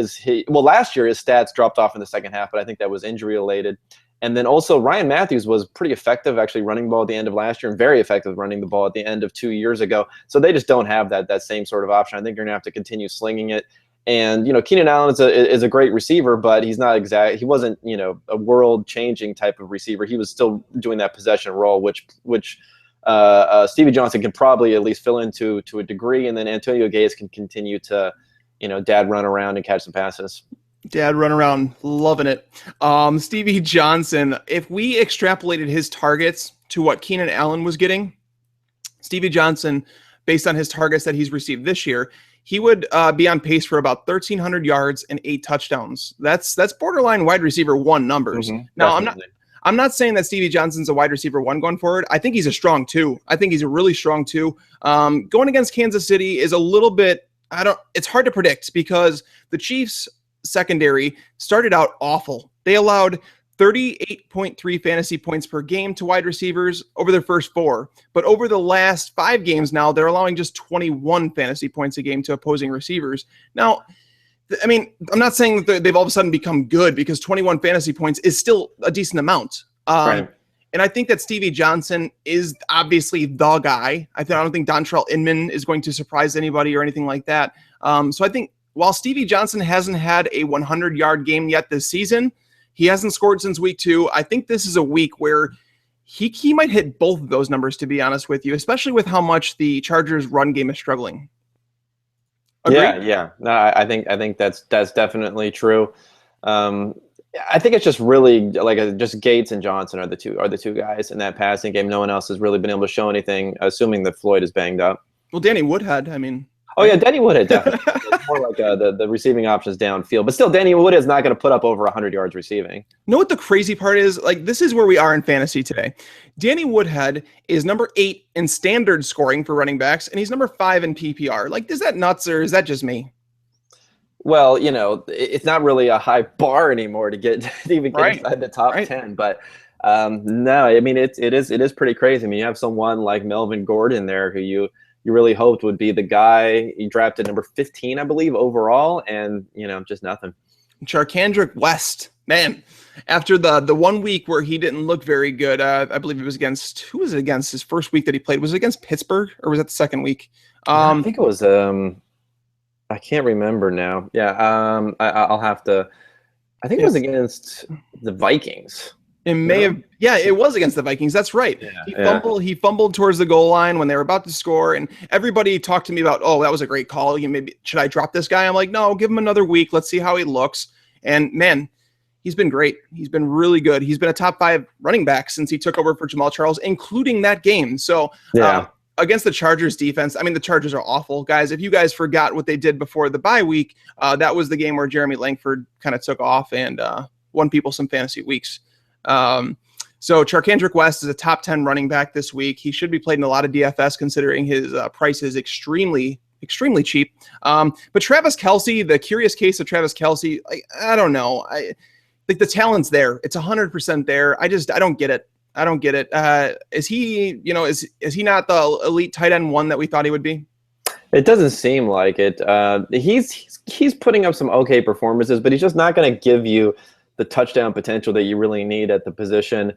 last year his stats dropped off in the second half, but I think that was injury related. And then also Ryan Matthews was pretty effective actually running the ball at the end of last year and very effective running the ball at the end of 2 years ago. So they just don't have that same sort of option. I think you're going to have to continue slinging it. And, Keenan Allen is a great receiver, but he's not he wasn't, a world-changing type of receiver. He was still doing that possession role, which Stevie Johnson can probably at least fill into to a degree. And then Antonio Gates can continue to, dad run around and catch some passes. Dad run around loving it. Stevie Johnson, if we extrapolated his targets to what Keenan Allen was getting, Stevie Johnson, based on his targets that he's received this year, he would be on pace for about 1,300 yards and 8 touchdowns. That's borderline wide receiver 1 numbers. Now, definitely. I'm not saying that Stevie Johnson's a wide receiver 1 going forward. I think he's a strong 2. I think he's a really strong 2. Going against Kansas City is a little bit, it's hard to predict because the Chiefs secondary started out awful. They allowed 38.3 fantasy points per game to wide receivers over their first 4. But over the last 5 games now, they're allowing just 21 fantasy points a game to opposing receivers. Now, I mean, I'm not saying that they've all of a sudden become good because 21 fantasy points is still a decent amount. Right. And I think that Stevie Johnson is obviously the guy. I don't think Dontrell Inman is going to surprise anybody or anything like that. So I think while Stevie Johnson hasn't had a 100-yard game yet this season, he hasn't scored since week 2. I think this is a week where he might hit both of those numbers, to be honest with you, especially with how much the Chargers' run game is struggling. Agreed? Yeah. No, I think that's definitely true. I think it's just really just Gates and Johnson are the two guys in that passing game. No one else has really been able to show anything, assuming that Floyd is banged up. Well, Danny Woodhead, I mean. Oh, yeah, Danny Woodhead, definitely. It's more like the receiving options downfield. But still, Danny Woodhead's not going to put up over 100 yards receiving. You know what the crazy part is? This is where we are in fantasy today. Danny Woodhead is number 8 in standard scoring for running backs, and he's number 5 in PPR. Is that nuts, or is that just me? Well, it's not really a high bar anymore to get inside the top 10. But no, I mean, it is pretty crazy. I mean, you have someone like Melvin Gordon there who you really hoped would be the guy. He drafted number 15, I believe, overall, and, just nothing. Charkandrick West, man, after the 1 week where he didn't look very good, I believe it was against, who was it against his first week that he played? Was it against Pittsburgh, or was that the second week? I think it was, I can't remember now. Yeah, I'll have to, I think it was against the Vikings. It may have, it was against the Vikings. That's right. Yeah, He fumbled towards the goal line when they were about to score, and everybody talked to me about, that was a great call. Should I drop this guy? I'm like, no, give him another week. Let's see how he looks. And man, he's been great. He's been really good. He's been a top 5 running back since he took over for Jamal Charles, including that game. So against the Chargers defense, I mean, the Chargers are awful, guys. If you guys forgot what they did before the bye week, that was the game where Jeremy Langford kind of took off and won people some fantasy weeks. So Charkandrick West is a top 10 running back this week. He should be played in a lot of DFS considering his price is extremely cheap. But Travis Kelce, the curious case of Travis Kelce, I don't know. The talent's there. It's 100% there. I don't get it. Is he, is he not the elite tight end 1 that we thought he would be? It doesn't seem like it. He's putting up some okay performances, but he's just not going to give you the touchdown potential that you really need at the position.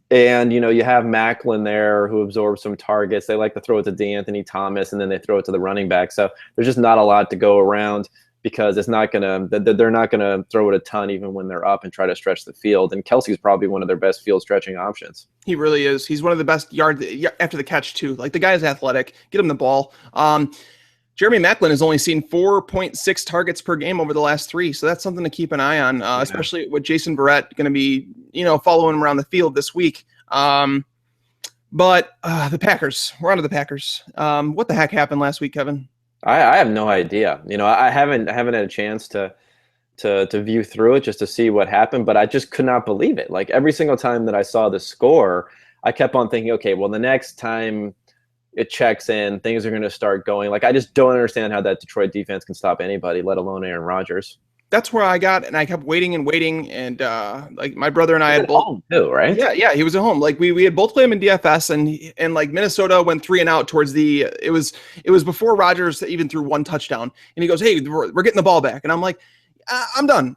And, you have Macklin there who absorbs some targets. They like to throw it to DeAnthony Thomas, and then they throw it to the running back. So there's just not a lot to go around because they're not going to throw it a ton even when they're up and try to stretch the field. And Kelsey's probably one of their best field stretching options. He really is. He's one of the best yards after the catch too. The guy is athletic. Get him the ball. Jeremy Macklin has only seen 4.6 targets per game over the last 3. So that's something to keep an eye on, especially with Jason Verrett going to be, following him around the field this week. But the Packers, we're on to the Packers. What the heck happened last week, Kevin? I have no idea. I haven't had a chance to to view through it just to see what happened, but I just could not believe it. Like every single time that I saw the score, I kept on thinking, okay, well, the next time it checks in, things are going to start going. Like I just don't understand how that Detroit defense can stop anybody, let alone Aaron Rodgers. That's where I got, and I kept waiting and waiting, and like my brother and I had both. Home too, right? Yeah, he was at home. Like we had both played him in DFS, and like Minnesota went 3-and-out towards the. It was before Rodgers even threw one touchdown, and he goes, "Hey, we're getting the ball back," and I'm like, I'm done.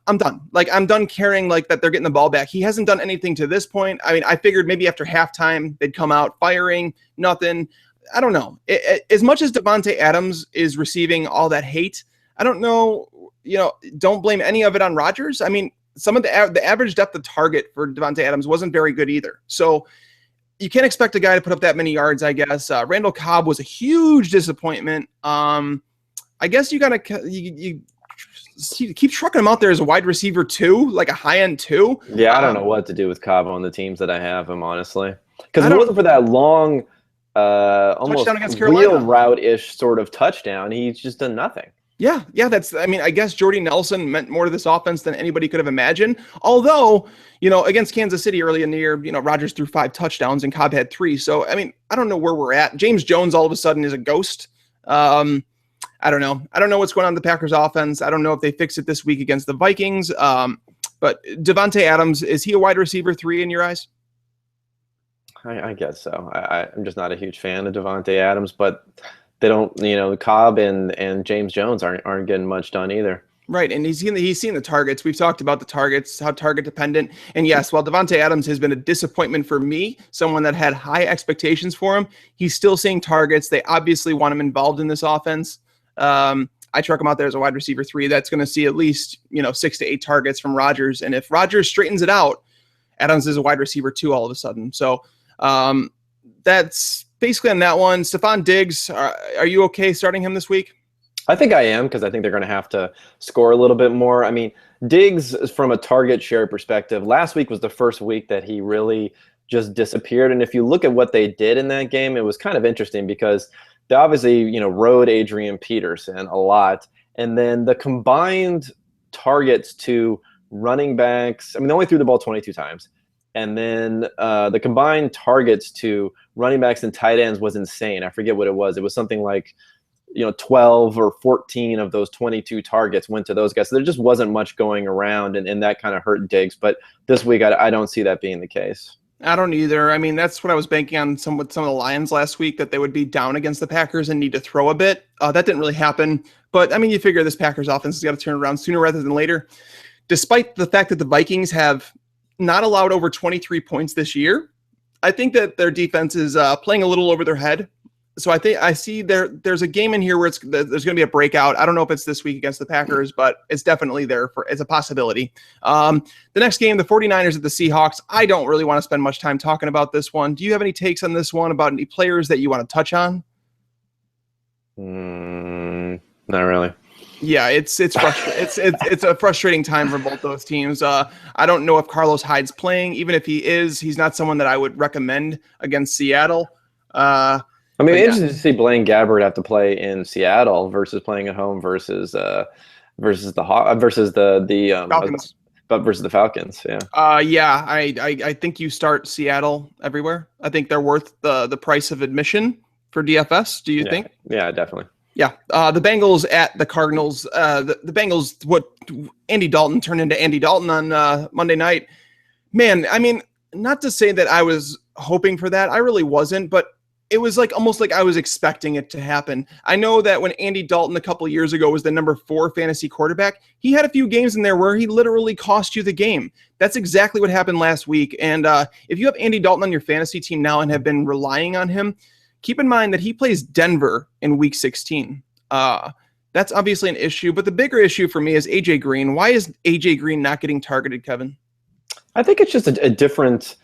Like I'm done caring like that they're getting the ball back. He hasn't done anything to this point. I mean, I figured maybe after halftime they'd come out firing. Nothing. I don't know. As much as Davante Adams is receiving all that hate, I don't know. Don't blame any of it on Rodgers. I mean, some of the average depth of target for Davante Adams wasn't very good either. So you can't expect a guy to put up that many yards, I guess. Randall Cobb was a huge disappointment. I guess you keep trucking him out there as a wide receiver too, like a high-end two. Yeah, I don't know what to do with Cobb on the teams that I have him, honestly. Because if it wasn't for that long, almost wheel route-ish sort of touchdown, he's just done nothing. Yeah. I guess Jordy Nelson meant more to this offense than anybody could have imagined. Although, against Kansas City early in the year, Rodgers threw 5 touchdowns and Cobb had 3. So, I mean, I don't know where we're at. James Jones all of a sudden is a ghost. I don't know. I don't know what's going on in the Packers offense. I don't know if they fix it this week against the Vikings. But Davante Adams, is he a wide receiver 3 in your eyes? I guess so. I'm just not a huge fan of Davante Adams, but they don't, Cobb and James Jones aren't getting much done either. Right, and he's seen the targets. We've talked about the targets, how target dependent. And yes, while Davante Adams has been a disappointment for me, someone that had high expectations for him, he's still seeing targets. They obviously want him involved in this offense. I truck him out there as a wide receiver 3. That's going to see at least 6 to 8 targets from Rodgers. And if Rodgers straightens it out, Adams is a wide receiver 2 all of a sudden. So that's basically on that one. Stephon Diggs, are you okay starting him this week? I think I am, because I think they're going to have to score a little bit more. I mean, Diggs, from a target share perspective, last week was the first week that he really just disappeared. And if you look at what they did in that game, it was kind of interesting because they obviously, rode Adrian Peterson a lot. And then the combined targets to running backs, they only threw the ball 22 times. And then the combined targets to running backs and tight ends was insane. I forget what it was. It was something like, 12 or 14 of those 22 targets went to those guys. So there just wasn't much going around, and that kind of hurt Diggs. But this week, I don't see that being the case. I don't either. I mean, that's what I was banking on with some of the Lions last week, that they would be down against the Packers and need to throw a bit. That didn't really happen. But, you figure this Packers offense has got to turn around sooner rather than later. Despite the fact that the Vikings have not allowed over 23 points this year, I think that their defense is playing a little over their head. So I see there's a game in here where there's going to be a breakout. I don't know if it's this week against the Packers, but it's definitely there as a possibility. The next game, the 49ers at the Seahawks. I don't really want to spend much time talking about this one. Do you have any takes on this one, about any players that you want to touch on? Not really. Yeah, it's it's a frustrating time for both those teams. I don't know if Carlos Hyde's playing. Even if he is, he's not someone that I would recommend against Seattle. Interesting to see Blaine Gabbert have to play in Seattle versus playing at home versus the Falcons. Versus the Falcons, yeah. I think you start Seattle everywhere. I think they're worth the price of admission for DFS. Do you think? Yeah, definitely. Yeah, the Bengals at the Cardinals. The Bengals, what Andy Dalton turned into Andy Dalton on Monday night. Man, not to say that I was hoping for that. I really wasn't, but it was almost like I was expecting it to happen. I know that when Andy Dalton a couple of years ago was the number 4 fantasy quarterback, he had a few games in there where he literally cost you the game. That's exactly what happened last week. And if you have Andy Dalton on your fantasy team now and have been relying on him, keep in mind that he plays Denver in Week 16. That's obviously an issue, but the bigger issue for me is AJ Green. Why is AJ Green not getting targeted, Kevin? I think it's just a different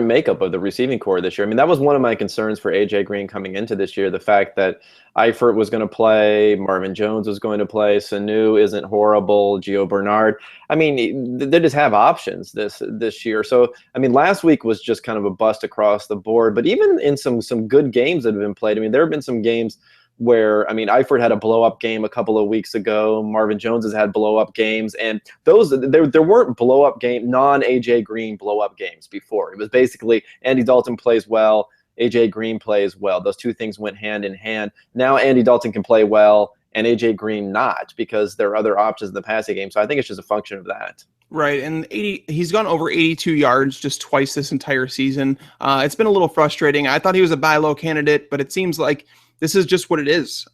makeup of the receiving core this year. That was one of my concerns for AJ Green coming into this year. The fact that Eifert was going to play, Marvin Jones was going to play, Sanu isn't horrible, Gio Bernard. They just have options this year. So, last week was just kind of a bust across the board. But even in some good games that have been played, there have been some games where, I mean, Eifert had a blow-up game a couple of weeks ago. Marvin Jones has had blow-up games, and there weren't blow-up game, non-AJ Green blow-up games before. It was basically Andy Dalton plays well, AJ Green plays well. Those two things went hand in hand. Now Andy Dalton can play well and AJ Green not, because there are other options in the passing game. So I think it's just a function of that. Right, and he's gone over 82 yards just twice this entire season. It's been a little frustrating. I thought he was a buy low candidate, but it seems like this is just what it is.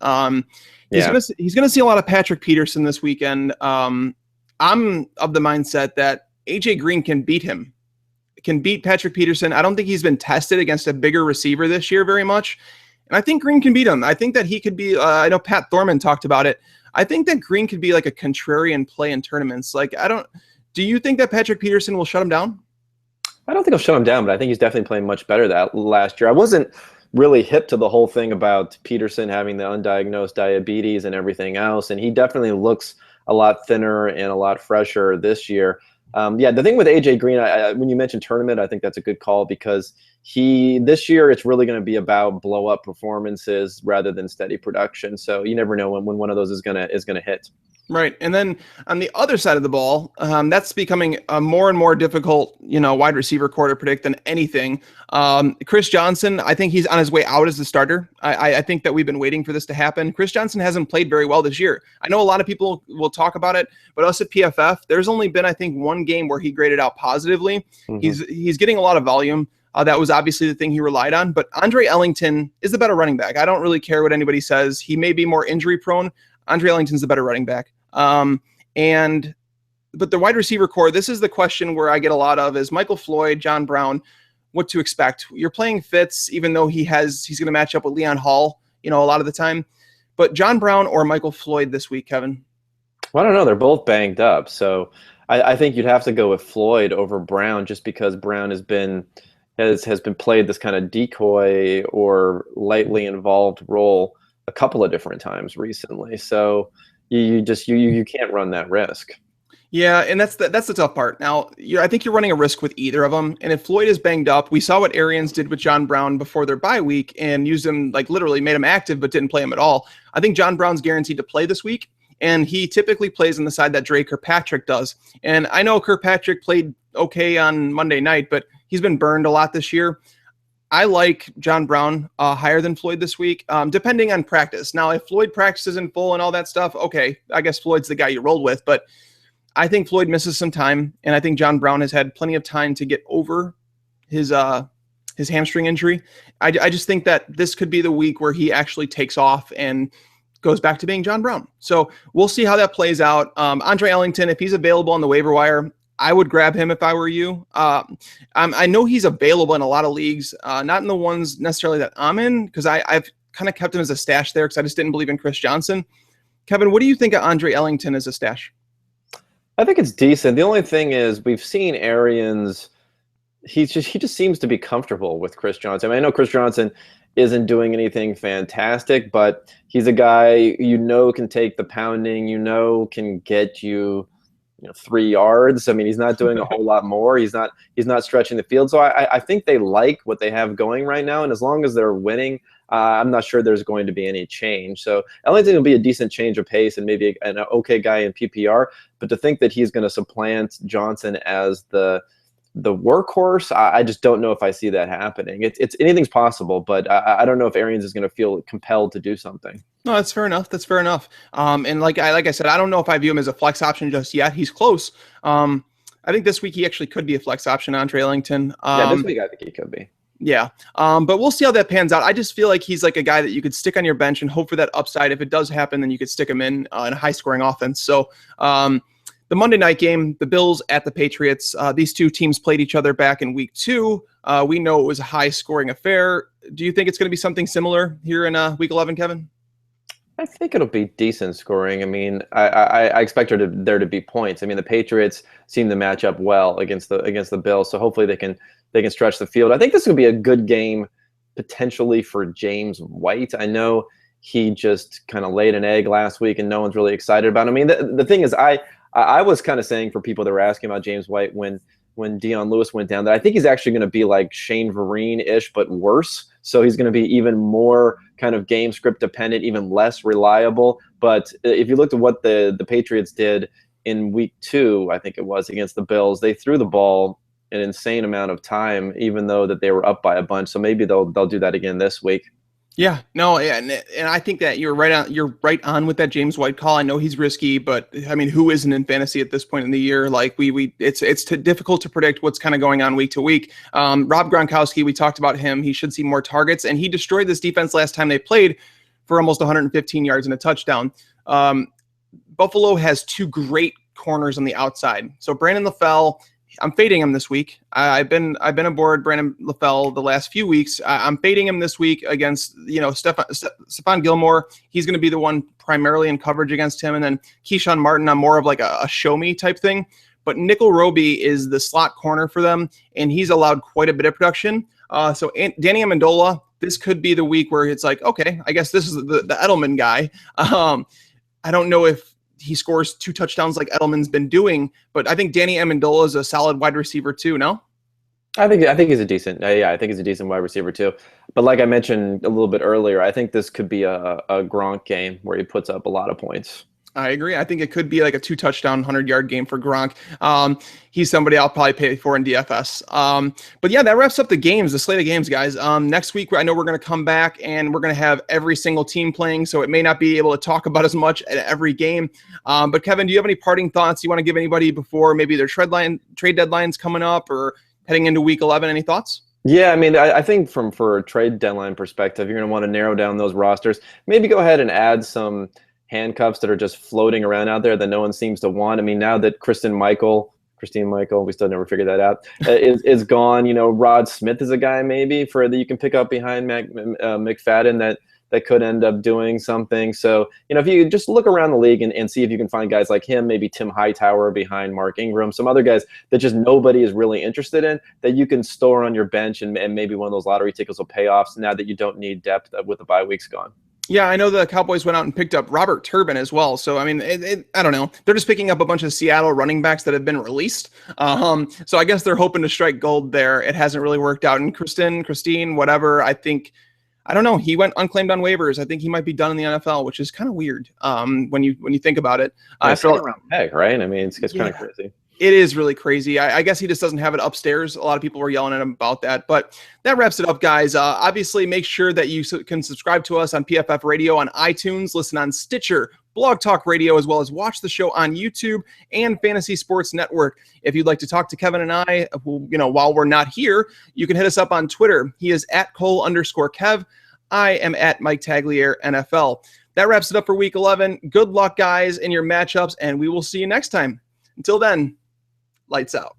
He's gonna see a lot of Patrick Peterson this weekend. I'm of the mindset that AJ Green can beat him, can beat Patrick Peterson. I don't think he's been tested against a bigger receiver this year very much, and I think Green can beat him. I think that he could be. I know Pat Thorman talked about it. I think that Green could be like a contrarian play in tournaments. Like do you think that Patrick Peterson will shut him down? I don't think he'll shut him down, but I think he's definitely playing much better that last year. I wasn't really hip to the whole thing about Peterson having the undiagnosed diabetes and everything else, and he definitely looks a lot thinner and a lot fresher this year. The thing with AJ Green, when you mentioned tournament, I think that's a good call, because this year it's really going to be about blow up performances rather than steady production. So you never know when one of those is gonna hit. Right. And then on the other side of the ball, that's becoming a more and more difficult, wide receiver core to predict than anything. Chris Johnson, I think he's on his way out as the starter. I think that we've been waiting for this to happen. Chris Johnson hasn't played very well this year. I know a lot of people will talk about it, but us at PFF, there's only been, I think, one game where he graded out positively. Mm-hmm. He's getting a lot of volume. That was obviously the thing he relied on. But Andre Ellington is the better running back. I don't really care what anybody says. He may be more injury prone. Andre Ellington's the better running back. But the wide receiver core, this is the question where I get a lot of is Michael Floyd, John Brown, what to expect. You're playing Fitz, even though he's going to match up with Leon Hall, a lot of the time. But John Brown or Michael Floyd this week, Kevin? Well, I don't know. They're both banged up. So I think you'd have to go with Floyd over Brown, just because Brown has been played this kind of decoy or lightly involved role a couple of different times recently. So you can't run that risk. Yeah, and that's the tough part. Now, I think you're running a risk with either of them. And if Floyd is banged up, we saw what Arians did with John Brown before their bye week and used him, like literally made him active but didn't play him at all. I think John Brown's guaranteed to play this week, and he typically plays on the side that Dre Kirkpatrick does. And I know Kirkpatrick played okay on Monday night, but he's been burned a lot this year. I like John Brown higher than Floyd this week, depending on practice. Now, if Floyd practices in full and all that stuff, okay, I guess Floyd's the guy you rolled with. But I think Floyd misses some time, and I think John Brown has had plenty of time to get over his hamstring injury. I just think that this could be the week where he actually takes off and goes back to being John Brown. So we'll see how that plays out. Andre Ellington, if he's available on the waiver wire, I would grab him if I were you. I know he's available in a lot of leagues, not in the ones necessarily that I'm in, because I've kind of kept him as a stash there because I just didn't believe in Chris Johnson. Kevin, what do you think of Andre Ellington as a stash? I think it's decent. The only thing is we've seen Arians, he just seems to be comfortable with Chris Johnson. I mean, I know Chris Johnson isn't doing anything fantastic, but he's a guy can take the pounding, can get you 3 yards. I mean, he's not doing a whole lot more. He's not stretching the field. So I think they like what they have going right now. And as long as they're winning, I'm not sure there's going to be any change. So Ellington will be a decent change of pace and maybe an okay guy in PPR. But to think that he's going to supplant Johnson as the workhorse, I just don't know if I see that happening. It's anything's possible, but I don't know if Arians is going to feel compelled to do something. No, that's fair enough. And like I said, I don't know if I view him as a flex option just yet. He's close. I think this week he actually could be a flex option, Andre Ellington. This week I think he could be. Yeah. But we'll see how that pans out. I just feel like he's like a guy that you could stick on your bench and hope for that upside. If it does happen, then you could stick him in a high scoring offense. So the Monday night game, the Bills at the Patriots, these two teams played each other back in week 2. We know it was a high scoring affair. Do you think it's going to be something similar here in week 11, Kevin? I think it'll be decent scoring. I mean, I expect there to be points. I mean, the Patriots seem to match up well against the Bills, so hopefully they can stretch the field. I think this would be a good game potentially for James White. I know he just kind of laid an egg last week, and no one's really excited about him. I mean, the thing is, I was kind of saying for people that were asking about James White when Dion Lewis went down that I think he's actually going to be like Shane Vereen-ish, but worse. So he's going to be even more kind of game script dependent, even less reliable. But if you looked at what the Patriots did in week 2, I think it was, against the Bills, they threw the ball an insane amount of time, even though that they were up by a bunch. So maybe they'll do that again this week. Yeah, no, and I think that you're right on. You're right on with that James White call. I know he's risky, but I mean, who isn't in fantasy at this point in the year? Like it's difficult to predict what's kind of going on week to week. Rob Gronkowski, we talked about him. He should see more targets, and he destroyed this defense last time they played for almost 115 yards and a touchdown. Buffalo has 2 great corners on the outside. So Brandon LaFell, I'm fading him this week. I've been aboard Brandon LaFell the last few weeks. I'm fading him this week against, Stephon Gilmore. He's going to be the one primarily in coverage against him. And then Keyshawn Martin, I'm more of like a show me type thing. But Nickel Roby is the slot corner for them, and he's allowed quite a bit of production. So Danny Amendola, this could be the week where it's like, okay, I guess this is the Edelman guy. I don't know if he scores 2 touchdowns like Edelman's been doing, but I think Danny Amendola is a solid wide receiver too. No, I think he's a decent. I think he's a decent wide receiver too. But like I mentioned a little bit earlier, I think this could be a Gronk game where he puts up a lot of points. I agree. I think it could be like a 2-touchdown, 100-yard game for Gronk. He's somebody I'll probably pay for in DFS. But yeah, that wraps up the games, the slate of games, guys. Next week, I know we're going to come back and we're going to have every single team playing, so it may not be able to talk about as much at every game. But Kevin, do you have any parting thoughts you want to give anybody before maybe their trade deadline's coming up or heading into week 11? Any thoughts? Yeah, I mean, I think for a trade deadline perspective, you're going to want to narrow down those rosters. Maybe go ahead and add some handcuffs that are just floating around out there that no one seems to want. I mean, now that Christine Michael, we still never figured that out, is gone. Rod Smith is a guy maybe that you can pick up behind McFadden that could end up doing something. So, if you just look around the league and see if you can find guys like him, maybe Tim Hightower behind Mark Ingram, some other guys that just nobody is really interested in that you can store on your bench, and maybe one of those lottery tickets will pay off now that you don't need depth with the bye weeks gone. Yeah, I know the Cowboys went out and picked up Robert Turbin as well. So, I mean, I don't know. They're just picking up a bunch of Seattle running backs that have been released. So I guess they're hoping to strike gold there. It hasn't really worked out. And Christine, whatever, I don't know. He went unclaimed on waivers. I think he might be done in the NFL, which is kind of weird when you think about it. After around peg, right? I mean, it's kind of crazy. It is really crazy. I guess he just doesn't have it upstairs. A lot of people were yelling at him about that. But that wraps it up, guys. Obviously, make sure that you can subscribe to us on PFF Radio on iTunes, listen on Stitcher, Blog Talk Radio, as well as watch the show on YouTube and Fantasy Sports Network. If you'd like to talk to Kevin and I, while we're not here, you can hit us up on Twitter. He is at Cole_Kev. I am at Mike Tagliere NFL. That wraps it up for Week 11. Good luck, guys, in your matchups, and we will see you next time. Until then, lights out.